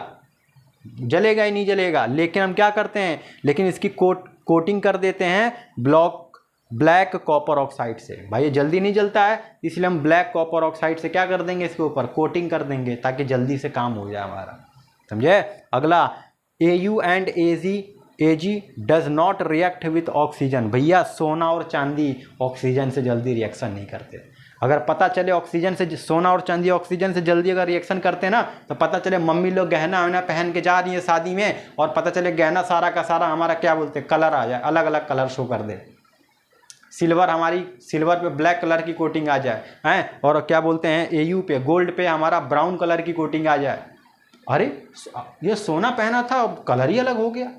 जलेगा ही नहीं जलेगा, लेकिन हम क्या करते हैं, लेकिन इसकी कोटिंग कर देते हैं ब्लैक कॉपर ऑक्साइड से। भाई ये जल्दी नहीं जलता है, इसलिए हम ब्लैक कॉपर ऑक्साइड से क्या कर देंगे, इसके ऊपर कोटिंग कर देंगे ताकि जल्दी से काम हो जाए हमारा, समझे। अगला, Au and Ag does not react with oxygen. भैया सोना और चांदी ऑक्सीजन से जल्दी रिएक्शन नहीं करते। अगर पता चले ऑक्सीजन से, सोना और चांदी ऑक्सीजन से जल्दी अगर रिएक्शन करते हैं ना, तो पता चले मम्मी लोग गहना वहना पहन के जा रही है शादी में, और पता चले गहना सारा का सारा हमारा क्या बोलते हैं, कलर आ जाए, अलग अलग कलर शो कर दे। सिल्वर पे ब्लैक कलर की कोटिंग आ जाए हैं, और क्या बोलते हैं Au पे, गोल्ड पे हमारा ब्राउन कलर की कोटिंग आ जाए। अरे ये सोना पहना था, अब कलर ही अलग हो गया,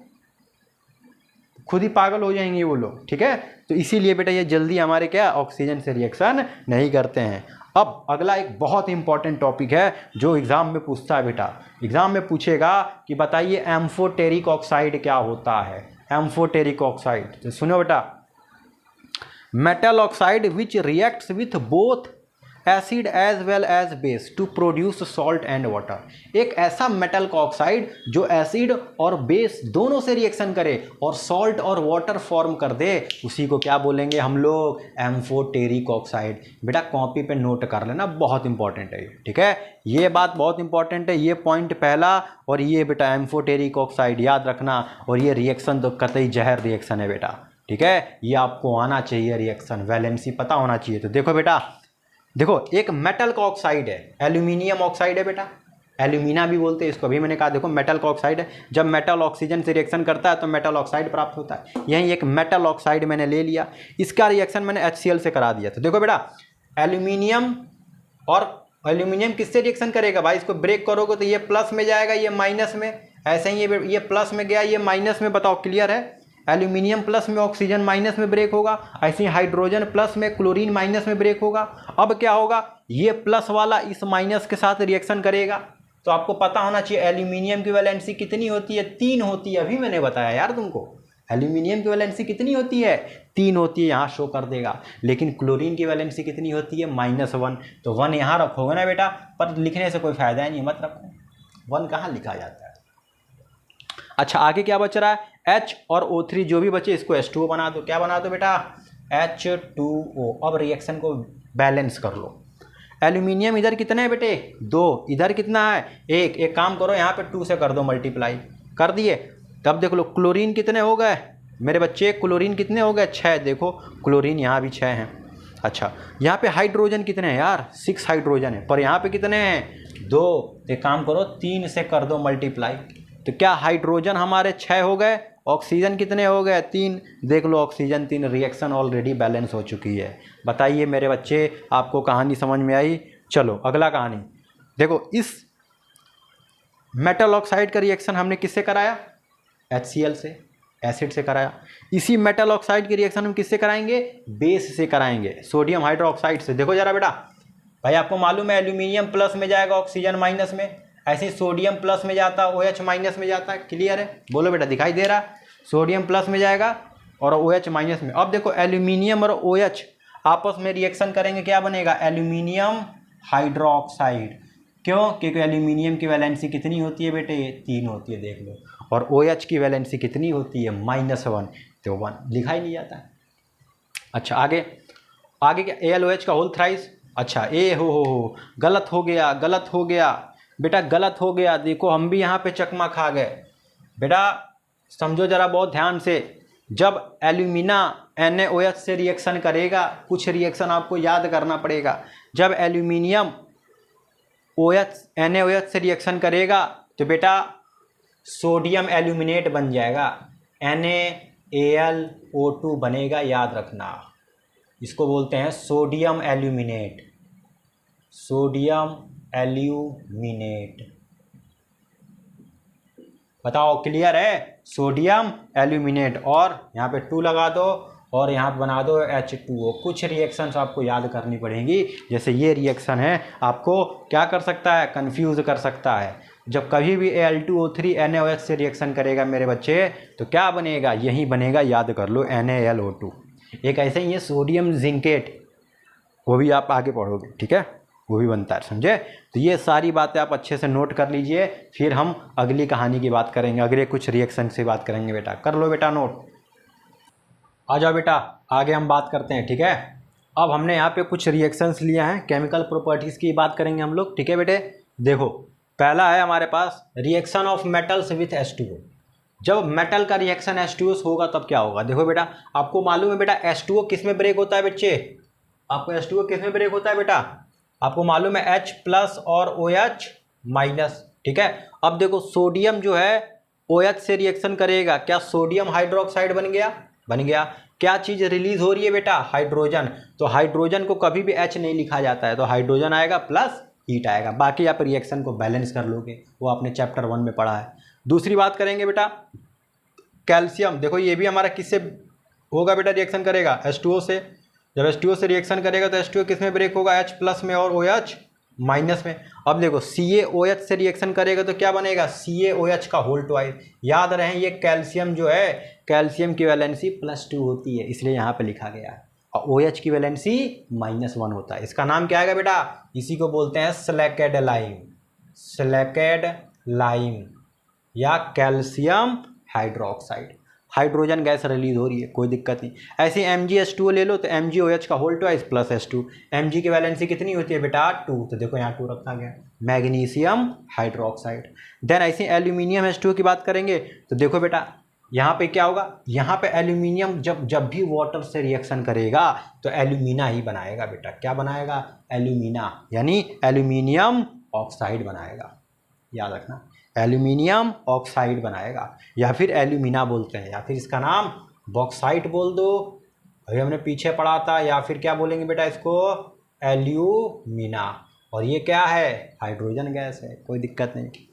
खुद ही पागल हो जाएंगे वो लोग, ठीक है। तो इसीलिए बेटा ये जल्दी हमारे क्या ऑक्सीजन से रिएक्शन नहीं करते हैं। अब अगला एक बहुत इंपॉर्टेंट टॉपिक है जो एग्जाम में पूछता है बेटा, एग्जाम में पूछेगा कि बताइए एम्फोटेरिक ऑक्साइड क्या होता है। Amphoteric oxide. तो सुनो बेटा, metal oxide which reacts with both acid as well as base to produce salt and water. एक ऐसा मेटल का ऑक्साइड जो एसिड और बेस दोनों से रिएक्शन करे और सॉल्ट और वाटर फॉर्म कर दे, उसी को क्या बोलेंगे हम लोग? Amphoteric oxide. बेटा कॉपी पे नोट कर लेना, बहुत इंपॉर्टेंट है, ठीक है, ये बात बहुत इंपॉर्टेंट है, ये पॉइंट पहला। और ये बेटा एम्फोटेरिक ऑक्साइड याद रखना, और ये रिएक्शन तो कतई जहर रिएक्शन है बेटा, ठीक है, ये आपको आना चाहिए रिएक्शन, वैलेंसी पता होना चाहिए। तो देखो बेटा, देखो एक मेटल का ऑक्साइड है, एल्यूमिनियम ऑक्साइड है बेटा, एल्यूमिना भी बोलते हैं इसको, अभी मैंने कहा देखो मेटल का ऑक्साइड है। जब मेटल ऑक्सीजन से रिएक्शन करता है तो मेटल ऑक्साइड प्राप्त होता है। यही एक मेटल ऑक्साइड मैंने ले लिया, इसका रिएक्शन मैंने HCl से करा दिया। तो देखो बेटा, एल्यूमिनियम और एल्यूमिनियम किससे रिएक्शन करेगा भाई? इसको ब्रेक करोगे तो ये प्लस में जाएगा, ये माइनस में, ऐसे ही ये प्लस में गया, ये माइनस में। बताओ क्लियर है? एल्यूमिनियम प्लस में, ऑक्सीजन माइनस में ब्रेक होगा। ऐसे ही हाइड्रोजन प्लस में, क्लोरीन माइनस में ब्रेक होगा। अब क्या होगा? ये प्लस वाला इस माइनस के साथ रिएक्शन करेगा। तो आपको पता होना चाहिए एल्यूमिनियम की वैलेंसी कितनी होती है? 3 होती है। अभी मैंने बताया यार तुमको, एल्यूमिनियम की वैलेंसी कितनी होती है? 3 होती है, यहाँ शो कर देगा। लेकिन क्लोरीन की वैलेंसी कितनी होती है? -1। तो 1 यहाँ रखोगे ना बेटा, पर लिखने से कोई फायदा नहीं, मत रखो, 1 कहाँ लिखा जाता है। अच्छा आगे क्या बच रहा है? H और O3 जो भी बचे इसको H2O बना दो। क्या बना दो बेटा? H2O। अब रिएक्शन को बैलेंस कर लो। एल्यूमिनियम इधर कितने हैं बेटे? 2। इधर कितना है? 1। एक काम करो, यहाँ पे 2 से कर दो मल्टीप्लाई, कर दिए। तब देख लो क्लोरीन कितने हो गए मेरे बच्चे? क्लोरीन कितने हो गए? 6। देखो क्लोरीन यहाँ भी 6 हैं। अच्छा यहाँ पे हाइड्रोजन कितने हैं यार? 6 हाइड्रोजन है, पर यहाँ पे कितने हैं? 2। एक काम करो, 3 से कर दो मल्टीप्लाई। तो क्या हाइड्रोजन हमारे 6 हो गए, ऑक्सीजन कितने हो गए? 3। देख लो ऑक्सीजन 3, रिएक्शन ऑलरेडी बैलेंस हो चुकी है। बताइए मेरे बच्चे, आपको कहानी समझ में आई? चलो अगला कहानी देखो। इस मेटल ऑक्साइड का रिएक्शन हमने किससे कराया? HCl से, एसिड से कराया। इसी मेटल ऑक्साइड की रिएक्शन हम किससे कराएंगे? बेस से कराएंगे, सोडियम हाइड्रोक्साइड से। देखो जरा बेटा, भाई आपको मालूम है एल्यूमिनियम प्लस में जाएगा, ऑक्सीजन माइनस में, ऐसे सोडियम प्लस में जाता है, OH माइनस में जाता है। क्लियर है? बोलो बेटा, दिखाई दे रहा है? सोडियम प्लस में जाएगा और OH माइनस में। अब देखो एल्यूमिनियम और OH आपस में रिएक्शन करेंगे, क्या बनेगा? Aluminium hydroxide. क्यों? क्योंकि एल्यूमिनियम की वैलेंसी कितनी होती है बेटे? 3 होती है, देख लो। और OH की वैलेंसी कितनी होती है? -1। तो 1 लिखा ही नहीं जाता है। अच्छा आगे क्या? AlOH का होल थ्राइस। अच्छा हो गलत हो गया, गलत हो गया बेटा, गलत हो गया। देखो हम भी यहाँ पे चकमा खा गए बेटा, समझो जरा बहुत ध्यान से। जब एल्यूमिना NaOH से रिएक्शन करेगा, कुछ रिएक्शन आपको याद करना पड़ेगा। जब एल्यूमिनियम NaOH से रिएक्शन करेगा तो बेटा सोडियम एल्यूमिनेट बन जाएगा, NaAlO2 बनेगा, याद रखना। इसको बोलते हैं सोडियम एल्यूमिनेट, सोडियम एल्यूमिनेट। बताओ क्लियर है? Sodium aluminate. और यहाँ पे 2 लगा दो और यहाँ पे बना दो H2O। कुछ रिएक्शंस आपको याद करनी पड़ेंगी, जैसे ये रिएक्शन है, आपको क्या कर सकता है? कंफ्यूज कर सकता है। जब कभी भी Al2O3 NaOH से रिएक्शन करेगा मेरे बच्चे, तो क्या बनेगा? यही बनेगा, याद कर लो, NaLO2। एक ऐसे ही है सोडियम जिंकेट, वो भी आप आगे पढ़ोगे, ठीक है, वो भी बनता है, समझे? तो ये सारी बातें आप अच्छे से नोट कर लीजिए, फिर हम अगली कहानी की बात करेंगे, अगले कुछ रिएक्शन से बात करेंगे बेटा। कर लो बेटा नोट। आ जाओ बेटा, आगे हम बात करते हैं, ठीक है। अब हमने यहाँ पे कुछ रिएक्शंस लिए हैं, केमिकल प्रॉपर्टीज़ की बात करेंगे हम लोग, ठीक है बेटे। देखो पहला है हमारे पास reaction of metals with H2O। जब मेटल का रिएक्शन H2O से होगा तब क्या होगा? देखो बेटा, आपको मालूम है बेटा H2O किस में ब्रेक होता है बच्चे? आपको H2O किस में ब्रेक होता है बेटा? आपको मालूम है H+ और OH माइनस, ठीक है। अब देखो सोडियम जो है OH से रिएक्शन करेगा, क्या सोडियम हाइड्रोक्साइड बन गया? बन गया। क्या चीज़ रिलीज हो रही है बेटा? हाइड्रोजन। तो हाइड्रोजन को कभी भी H नहीं लिखा जाता है, तो हाइड्रोजन आएगा प्लस हीट आएगा। बाकी आप रिएक्शन को बैलेंस कर लोगे, वो आपने चैप्टर 1 में पढ़ा है। दूसरी बात करेंगे बेटा कैल्शियम। देखो ये भी हमारा किससे होगा बेटा? रिएक्शन करेगा H2O से। जब H2O से रिएक्शन करेगा तो H2O किस में ब्रेक होगा? H+ में और OH माइनस में। अब देखो CaOH से रिएक्शन करेगा तो क्या बनेगा, CaOH का होल ट्वाइस। याद रहे ये कैल्शियम जो है, कैल्शियम की वैलेंसी +2 होती है, इसलिए यहाँ पे लिखा गया है, और OH की वैलेंसी -1 होता है। इसका नाम क्या आएगा बेटा, इसी को बोलते हैं स्लैकेड लाइम, स्लैकेड लाइम या calcium hydroxide. Hydrogen gas release हो रही है, कोई दिक्कत नहीं। ऐसे MgH2 ले लो तो MgOH का whole twice plus H2। Mg की वैलेंसी कितनी होती है बेटा 2, तो देखो यहाँ 2 रखा गया, मैग्नीशियम हाइड्रोक्साइड। देन ऐसे एल्यूमिनियम H2 की बात करेंगे तो देखो बेटा यहाँ पे क्या होगा, यहाँ पे एल्यूमिनियम जब भी वाटर से रिएक्शन करेगा तो एल्यूमिना ही बनाएगा बेटा। क्या बनाएगा, एल्यूमिना, यानी एल्यूमिनियम ऑक्साइड बनाएगा, याद रखना, एल्यूमिनियम ऑक्साइड बनाएगा, या फिर एल्यूमिना बोलते हैं, या फिर इसका नाम बॉक्साइट बोल दो, अभी हमने पीछे पढ़ा था, या फिर क्या बोलेंगे बेटा इसको, एल्यूमिना। और ये क्या है, हाइड्रोजन गैस है, कोई दिक्कत नहीं।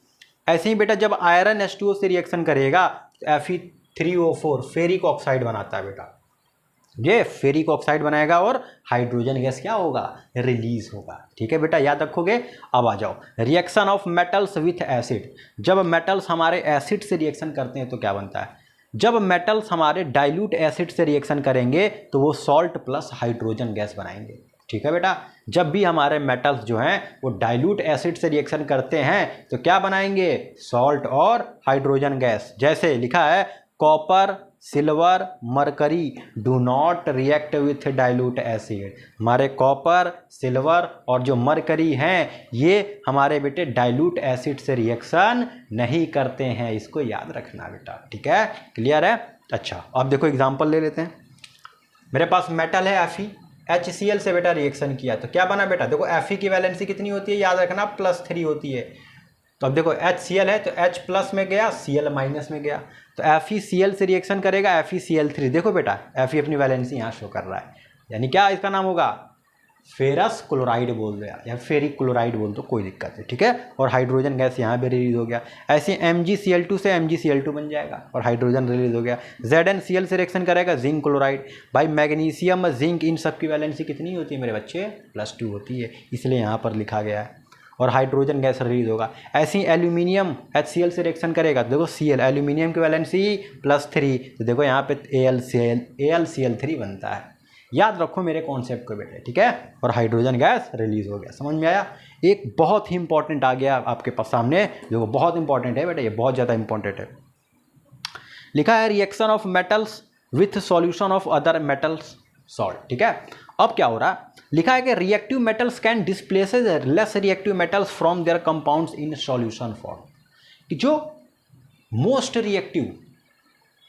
ऐसे ही बेटा जब आयरन H2O से रिएक्शन करेगा तो Fe3O4 फेरिक ऑक्साइड बनाता है बेटा, ये फेरिक ऑक्साइड बनाएगा और हाइड्रोजन गैस क्या होगा, रिलीज होगा। ठीक है बेटा, याद रखोगे। अब आ जाओ reaction of metals with acid. जब मेटल्स हमारे एसिड से रिएक्शन करते हैं तो क्या बनता है, जब मेटल्स हमारे डाइल्यूट एसिड से रिएक्शन करेंगे तो वो सॉल्ट प्लस हाइड्रोजन गैस बनाएंगे। ठीक है बेटा, जब भी हमारे मेटल्स जो हैं वो डाइल्यूट एसिड से रिएक्शन करते हैं तो क्या बनाएंगे, सॉल्ट और हाइड्रोजन गैस। जैसे लिखा है copper, silver, mercury do not react with dilute acid. हमारे कॉपर, सिल्वर और जो मरकरी हैं ये हमारे बेटे डाइल्यूट एसिड से रिएक्शन नहीं करते हैं, इसको याद रखना बेटा। ठीक है, क्लियर है। अच्छा अब देखो एग्जांपल ले लेते हैं। मेरे पास मेटल है Fe, HCl से बेटा रिएक्शन किया तो क्या बना बेटा, देखो Fe की वैलेंसी कितनी होती है, याद रखना +3 होती है। तो अब देखो HCl है तो H प्लस में गया, Cl माइनस में गया, तो FeCl से रिएक्शन करेगा FeCl3। देखो बेटा Fe अपनी वैलेंसी यहाँ शो कर रहा है, यानी क्या इसका नाम होगा, फेरस क्लोराइड बोल दो या फेरिक क्लोराइड बोल दो, कोई दिक्कत नहीं। ठीक है, और हाइड्रोजन गैस यहाँ पे रिलीज हो गया। ऐसे MgCl2 से MgCl2 बन जाएगा और हाइड्रोजन रिलीज हो गया। ZnCl से रिएक्शन करेगा जिंक क्लोराइड। भाई मैग्नीशियम, जिंक, इन सब की वैलेंसी कितनी होती है मेरे बच्चे, +2 होती है, इसलिए यहाँ पर लिखा गया है, और हाइड्रोजन गैस रिलीज होगा। ऐसे ही एल्यूमिनियम HCl से रिएक्शन करेगा तो देखो Cl, एल्यूमिनियम की वैलेंसी +3, तो देखो यहाँ पे AlCl3 बनता है। याद रखो मेरे कॉन्सेप्ट को बेटे, ठीक है, और हाइड्रोजन गैस रिलीज हो गया। समझ में आया। एक बहुत ही इंपॉर्टेंट आ गया आपके पास सामने, जो बहुत इंपॉर्टेंट है बेटा, ये बहुत ज़्यादा इंपॉर्टेंट है। लिखा है reaction of metals with solution of other metals salt. ठीक है, अब क्या हो रहा है, लिखा है कि reactive metals can displace less reactive metals from there compounds in solution form. कि जो मोस्ट रिएक्टिव,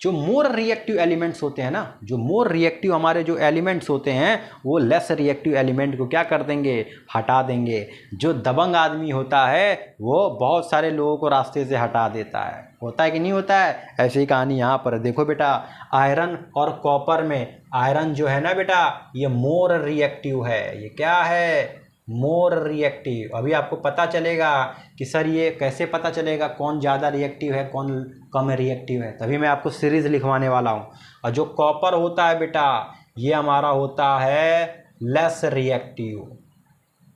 जो मोर रिएक्टिव एलिमेंट्स होते हैं ना, जो मोर रिएक्टिव हमारे जो एलिमेंट्स होते हैं वो लेस रिएक्टिव एलिमेंट को क्या कर देंगे, हटा देंगे। जो दबंग आदमी होता है वो बहुत सारे लोगों को रास्ते से हटा देता है, होता है कि नहीं होता है। ऐसी कहानी यहाँ पर देखो बेटा, आयरन और कॉपर में आयरन जो है ना बेटा ये मोर रिएक्टिव है। ये क्या है, मोर रिएक्टिव। अभी आपको पता चलेगा कि सर ये कैसे पता चलेगा कौन ज़्यादा रिएक्टिव है कौन कम रिएक्टिव है, तभी मैं आपको सीरीज लिखवाने वाला हूँ। और जो कॉपर होता है बेटा ये हमारा होता है लेस रिएक्टिव।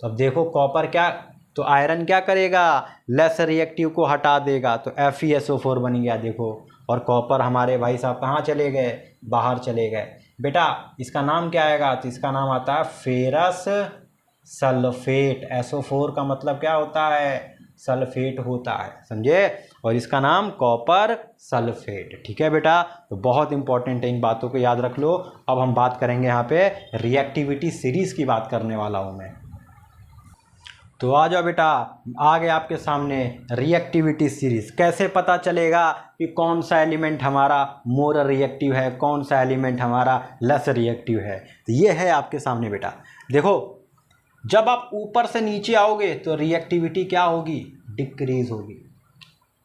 तो अब देखो कॉपर क्या, तो आयरन क्या करेगा, लेस रिएक्टिव को हटा देगा, तो FeSO4 बन गया देखो। और कॉपर हमारे भाई साहब कहाँ चले गए, बाहर चले गए बेटा। इसका नाम क्या आएगा, तो इसका नाम आता है फेरस सल्फेट। SO4 का मतलब क्या होता है, सल्फेट होता है, समझे। और इसका नाम कॉपर सल्फेट। ठीक है बेटा, तो बहुत इंपॉर्टेंट है, इन बातों को याद रख लो। अब हम बात करेंगे यहाँ पे रिएक्टिविटी सीरीज की बात करने वाला हूँ मैं। तो आ जाओ बेटा, आ गए आपके सामने रिएक्टिविटी सीरीज। कैसे पता चलेगा कि कौन सा एलिमेंट हमारा मोर रिएक्टिव है, कौन सा एलिमेंट हमारा लेस रिएक्टिव है। तो ये है आपके सामने बेटा। देखो जब आप ऊपर से नीचे आओगे तो रिएक्टिविटी क्या होगी, डिक्रीज होगी।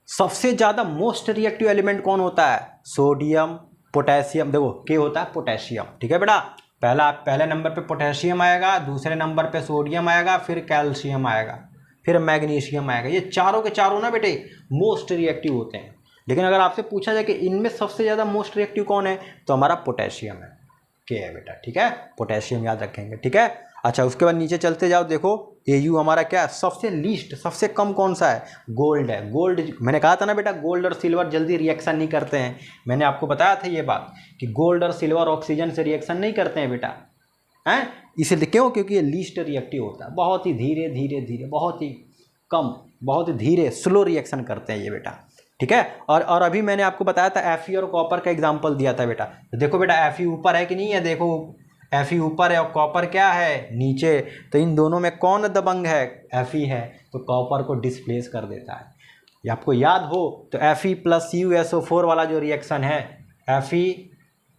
सबसे ज़्यादा मोस्ट रिएक्टिव एलिमेंट कौन होता है, सोडियम, पोटेशियम। देखो के होता है पोटेशियम। ठीक है बेटा, पहले नंबर पे पोटेशियम आएगा, दूसरे नंबर पे सोडियम आएगा, फिर कैल्शियम आएगा, फिर मैग्नीशियम आएगा। ये चारों के चारों ना बेटे मोस्ट रिएक्टिव होते हैं। लेकिन अगर आपसे पूछा जाए कि इनमें सबसे ज़्यादा मोस्ट रिएक्टिव कौन है, तो हमारा पोटेशियम है, के है बेटा। ठीक है, पोटेशियम याद रखेंगे। ठीक है, अच्छा, उसके बाद नीचे चलते जाओ, देखो Au हमारा क्या है, सबसे लीस्ट, सबसे कम कौन सा है, गोल्ड है। गोल्ड मैंने कहा था ना बेटा, गोल्ड और सिल्वर जल्दी रिएक्शन नहीं करते हैं। मैंने आपको बताया था ये बात कि गोल्ड और सिल्वर ऑक्सीजन से रिएक्शन नहीं करते हैं बेटा, हैं। इसलिए क्यों? क्योंकि ये लीस्ट रिएक्टिव होता है, बहुत ही धीरे धीरे धीरे, बहुत ही कम, बहुत ही धीरे स्लो रिएक्शन करते हैं ये बेटा, ठीक है। और अभी मैंने आपको बताया था Fe और कॉपर का एग्जाम्पल दिया था बेटा। तो देखो बेटा, Fe ऊपर है कि नहीं है, देखो Fe ऊपर है और कॉपर क्या है, नीचे। तो इन दोनों में कौन दबंग है, Fe है, तो कॉपर को डिस्प्लेस कर देता है। ये आपको याद हो तो Fe प्लस CuSO4 वाला जो रिएक्शन है, Fe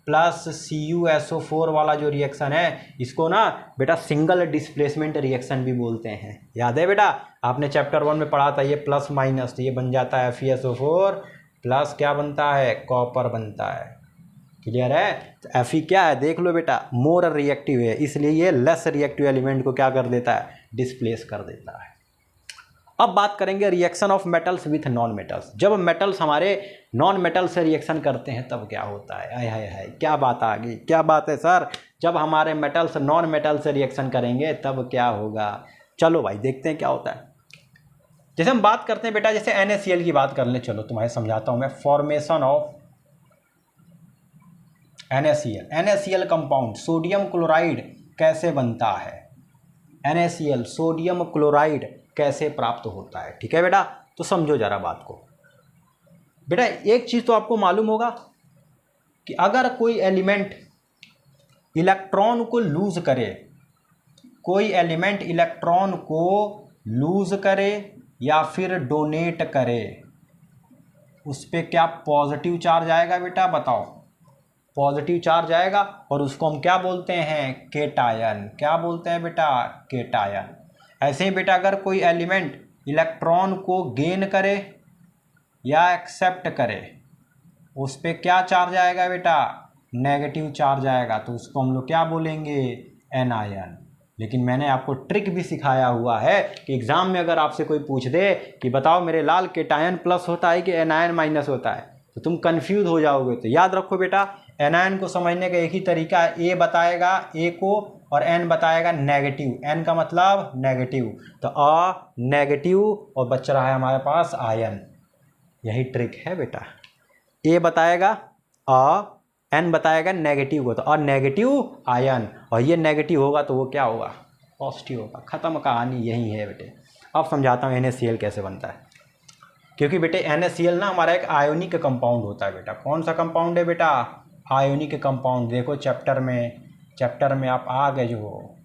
प्लस CuSO4 वाला जो रिएक्शन है, इसको ना बेटा सिंगल डिस्प्लेसमेंट रिएक्शन भी बोलते हैं। याद है बेटा, आपने चैप्टर 1 में पढ़ा था, ये प्लस माइनस, तो ये बन जाता है FeSO4 प्लस क्या बनता है, कॉपर बनता है। क्लियर है? तो Fe क्या है, देख लो बेटा, मोर रिएक्टिव है, इसलिए ये लेस रिएक्टिव एलिमेंट को क्या कर देता है, डिस्प्लेस कर देता है। अब बात करेंगे reaction of metals with non metals. जब मेटल्स हमारे नॉन मेटल से रिएक्शन करते हैं तब क्या होता है। आय हाय हाय, क्या बात आ गई, क्या बात है सर, जब हमारे मेटल्स नॉन मेटल से रिएक्शन करेंगे तब क्या होगा। चलो भाई देखते हैं क्या होता है। जैसे हम बात करते हैं बेटा, जैसे NaCl की बात कर लें, चलो तुम्हें समझाता हूं मैं। Formation of NaCl compound, sodium chloride कैसे बनता है, NaCl सोडियम क्लोराइड कैसे प्राप्त होता है। ठीक है बेटा, तो समझो जरा बात को। बेटा एक चीज़ तो आपको मालूम होगा कि अगर कोई एलिमेंट इलेक्ट्रॉन को लूज करे, कोई एलिमेंट इलेक्ट्रॉन को लूज करे या फिर डोनेट करे, उस पर क्या पॉजिटिव चार्ज आएगा बेटा, बताओ। पॉजिटिव चार्ज आएगा और उसको हम क्या बोलते हैं, केटायन। क्या बोलते हैं बेटा, केटायन। ऐसे ही बेटा अगर कोई एलिमेंट इलेक्ट्रॉन को गेन करे या एक्सेप्ट करे, उस पर क्या चार्ज आएगा बेटा, नेगेटिव चार्ज आएगा, तो उसको हम लोग क्या बोलेंगे, एनायन। लेकिन मैंने आपको ट्रिक भी सिखाया हुआ है कि एग्जाम में अगर आपसे कोई पूछ दे कि बताओ मेरे लाल केटायन प्लस होता है कि एनायन माइनस होता है, तो तुम कंफ्यूज हो जाओगे। तो याद रखो बेटा, एनायन को समझने का एक ही तरीका है, ए बताएगा ए को और एन बताएगा नेगेटिव। एन का मतलब नेगेटिव, तो अ नेगेटिव और बच रहा है हमारे पास आयन। यही ट्रिक है बेटा, ए बताएगा अ, एन बताएगा नेगेटिव को, तो अ नेगेटिव आयन, और ये नेगेटिव होगा तो वो क्या होगा, पॉजिटिव होगा। खत्म कहानी, यही है बेटे। अब समझाता हूँ NaCl कैसे बनता है। क्योंकि बेटे NaCl ना हमारा एक आयोनिक कंपाउंड होता है बेटा। कौन सा कंपाउंड है बेटा, आयोनिक कंपाउंड। देखो चैप्टर में आप आ गए जो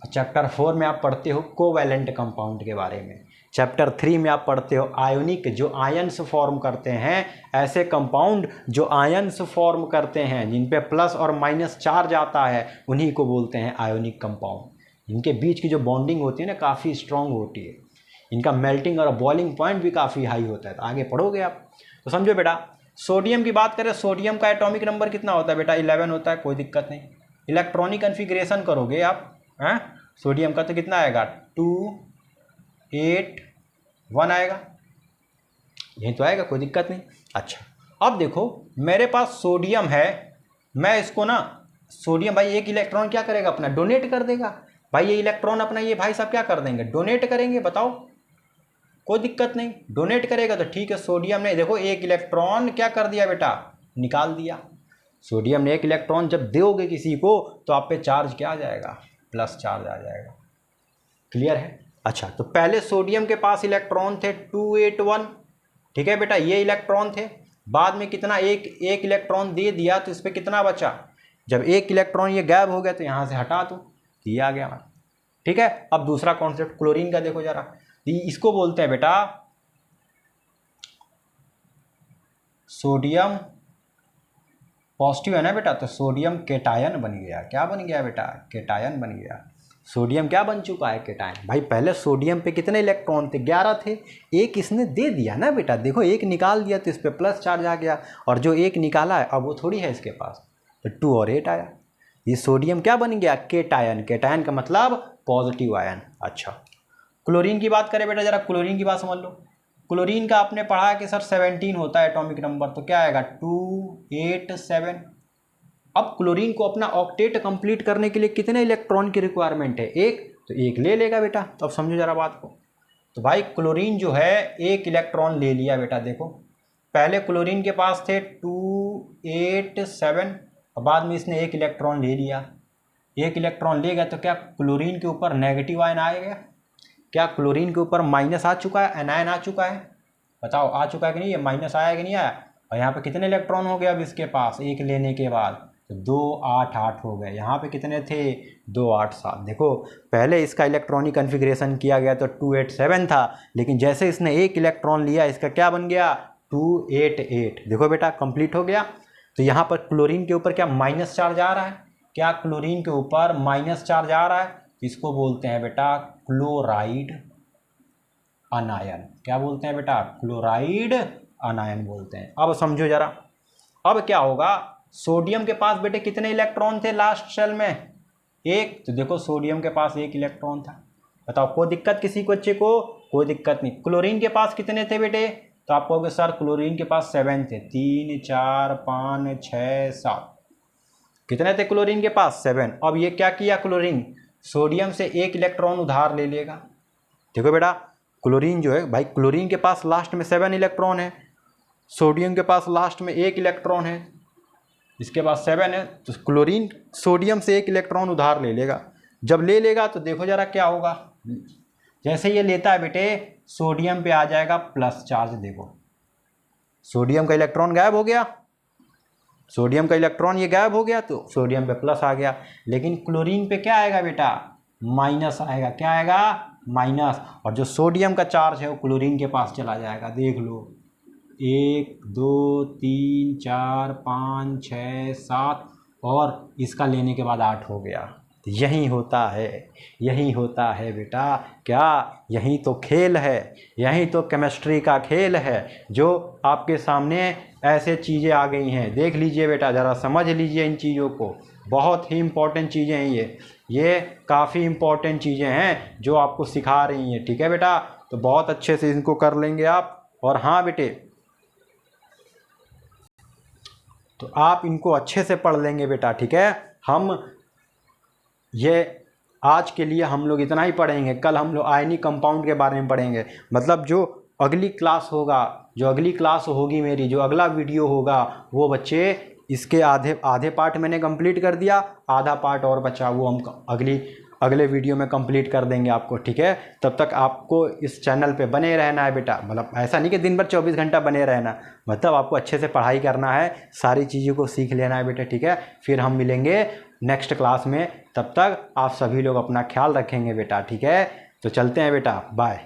चैप्टर 4 में आप पढ़ते हो कोवैलेंट कंपाउंड के बारे में, चैप्टर 3 में आप पढ़ते हो आयोनिक, जो आयन्स फॉर्म करते हैं, ऐसे कंपाउंड जो आयन्स फॉर्म करते हैं, जिन पे प्लस और माइनस चार्ज आता है, उन्हीं को बोलते हैं आयोनिक कंपाउंड। इनके बीच की जो बॉन्डिंग होती है ना, काफ़ी स्ट्रॉन्ग होती है, इनका मेल्टिंग और बॉइलिंग पॉइंट भी काफ़ी हाई होता है। तो आगे पढ़ोगे आप तो समझो बेटा। सोडियम की बात करें, सोडियम का एटॉमिक नंबर कितना होता है बेटा, 11 होता है, कोई दिक्कत नहीं। इलेक्ट्रॉनिक कन्फिग्रेशन करोगे आप, हैं, सोडियम का तो कितना आएगा, 281 आएगा, यही तो आएगा, कोई दिक्कत नहीं। अच्छा अब देखो मेरे पास सोडियम है, मैं इसको ना, सोडियम भाई एक इलेक्ट्रॉन क्या करेगा अपना, डोनेट कर देगा। भाई ये इलेक्ट्रॉन अपना, ये भाई साहब क्या कर देंगे, डोनेट करेंगे, बताओ, कोई दिक्कत नहीं, डोनेट करेगा तो ठीक है। सोडियम ने देखो एक इलेक्ट्रॉन क्या कर दिया बेटा, निकाल दिया। सोडियम ने एक इलेक्ट्रॉन जब दोगे किसी को तो आप पे चार्ज क्या आ जाएगा, प्लस चार्ज आ जाएगा। क्लियर है? अच्छा तो पहले सोडियम के पास इलेक्ट्रॉन थे 281, ठीक है बेटा, ये इलेक्ट्रॉन थे। बाद में कितना, एक इलेक्ट्रॉन दे दिया, तो इस पर कितना बचा, जब एक इलेक्ट्रॉन ये गायब हो गया तो यहाँ से हटा दो, ये आ गया हमारा। ठीक है, अब दूसरा कॉन्सेप्ट क्लोरीन का देखो जरा, इसको बोलते हैं बेटा सोडियम पॉजिटिव है ना बेटा, तो सोडियम केटायन बन गया। क्या बन गया बेटा, केटायन बन गया। सोडियम क्या बन चुका है, केटायन। भाई पहले सोडियम पे कितने इलेक्ट्रॉन थे, 11 थे, एक इसने दे दिया ना बेटा, देखो एक निकाल दिया तो इस पर प्लस चार्ज आ गया, और जो एक निकाला है अब वो थोड़ी है इसके पास, तो 2 और 8 आया। ये सोडियम क्या बन गया, केटायन। केटायन का मतलब पॉजिटिव आयन। अच्छा क्लोरीन की बात करें बेटा, जरा क्लोरीन की बात समझ लो। क्लोरीन का आपने पढ़ा कि सर 17 होता है एटॉमिक नंबर, तो क्या आएगा 287, अब क्लोरीन को अपना ऑक्टेट कंप्लीट करने के लिए कितने इलेक्ट्रॉन की रिक्वायरमेंट है? एक, तो एक ले लेगा बेटा। तो अब समझो जरा बात को। तो भाई क्लोरीन जो है एक इलेक्ट्रॉन ले लिया बेटा। देखो पहले क्लोरीन के पास थे 2 8 7, और बाद में इसने एक इलेक्ट्रॉन ले लिया। एक इलेक्ट्रॉन ले गया तो क्या क्लोरीन के ऊपर नेगेटिव आयन आएगा? क्या क्लोरीन के ऊपर माइनस आ चुका है, एनायन आ चुका है? बताओ आ चुका है कि नहीं? ये माइनस आया कि नहीं आया? और यहाँ पे कितने इलेक्ट्रॉन हो गए अब इसके पास एक लेने के बाद? तो 2 8 8 हो गए। यहाँ पे कितने थे? 2 8 7। देखो पहले इसका इलेक्ट्रॉनिक कन्फिग्रेशन किया गया तो 2 8 7 था, लेकिन जैसे इसने एक इलेक्ट्रॉन लिया इसका क्या बन गया? 2 8 8। देखो बेटा कंप्लीट हो गया। तो यहाँ पर क्लोरीन के ऊपर क्या माइनस चार्ज आ रहा है? क्या क्लोरीन के ऊपर माइनस चार्ज आ रहा है? इसको बोलते हैं बेटा क्लोराइड अनायन। क्या बोलते हैं बेटा? क्लोराइड अनायन बोलते हैं। अब समझो जरा, अब क्या होगा? सोडियम के पास बेटे कितने इलेक्ट्रॉन थे लास्ट शेल में? एक। तो देखो सोडियम के पास एक इलेक्ट्रॉन था। बताओ कोई दिक्कत किसी को? बच्चे को कोई दिक्कत नहीं। क्लोरीन के पास कितने थे बेटे? तो आप कहोगे सर क्लोरीन के पास 7 थे। 3 4 5 6 7। कितने थे क्लोरीन के पास? 7। अब ये क्या किया क्लोरीन? सोडियम से एक इलेक्ट्रॉन उधार ले लेगा। देखो बेटा क्लोरीन जो है भाई, क्लोरीन के पास लास्ट में 7 इलेक्ट्रॉन है, सोडियम के पास लास्ट में एक इलेक्ट्रॉन है, इसके पास 7 है। तो क्लोरीन सोडियम से एक इलेक्ट्रॉन उधार ले लेगा। जब ले लेगा तो देखो जरा क्या होगा। जैसे ये लेता है बेटे, सोडियम पे आ जाएगा प्लस चार्ज। देखो सोडियम का इलेक्ट्रॉन गायब हो गया, सोडियम का इलेक्ट्रॉन ये गायब हो गया, तो सोडियम पे प्लस आ गया। लेकिन क्लोरीन पे क्या आएगा बेटा? माइनस आएगा। क्या आएगा? माइनस। और जो सोडियम का चार्ज है वो क्लोरीन के पास चला जाएगा। देख लो 1 2 3 4 5 6 7, और इसका लेने के बाद 8 हो गया। तो यही होता है, यही होता है बेटा। क्या? यही तो खेल है, यही तो केमिस्ट्री का खेल है जो आपके सामने ऐसे चीज़ें आ गई हैं। देख लीजिए बेटा, ज़रा समझ लीजिए इन चीज़ों को। बहुत ही इम्पोर्टेंट चीज़ें हैं ये काफ़ी इम्पोर्टेंट चीज़ें हैं जो आपको सिखा रही हैं। ठीक है बेटा, तो बहुत अच्छे से इनको कर लेंगे आप। और हाँ बेटे, तो आप इनको अच्छे से पढ़ लेंगे बेटा। ठीक है, हम ये आज के लिए हम लोग इतना ही पढ़ेंगे। कल हम लोग आयनिक कंपाउंड के बारे में पढ़ेंगे। मतलब जो अगली क्लास होगा, जो अगली क्लास होगी मेरी, जो अगला वीडियो होगा, वो बच्चे इसके आधे पार्ट मैंने कंप्लीट कर दिया, आधा पार्ट और बचा, वो हम अगले वीडियो में कंप्लीट कर देंगे आपको। ठीक है, तब तक आपको इस चैनल पे बने रहना है बेटा। मतलब ऐसा नहीं कि दिन भर 24 घंटा बने रहना, मतलब आपको अच्छे से पढ़ाई करना है, सारी चीज़ों को सीख लेना है बेटा। ठीक है, फिर हम मिलेंगे नेक्स्ट क्लास में। तब तक आप सभी लोग अपना ख्याल रखेंगे बेटा। ठीक है, तो चलते हैं बेटा, बाय।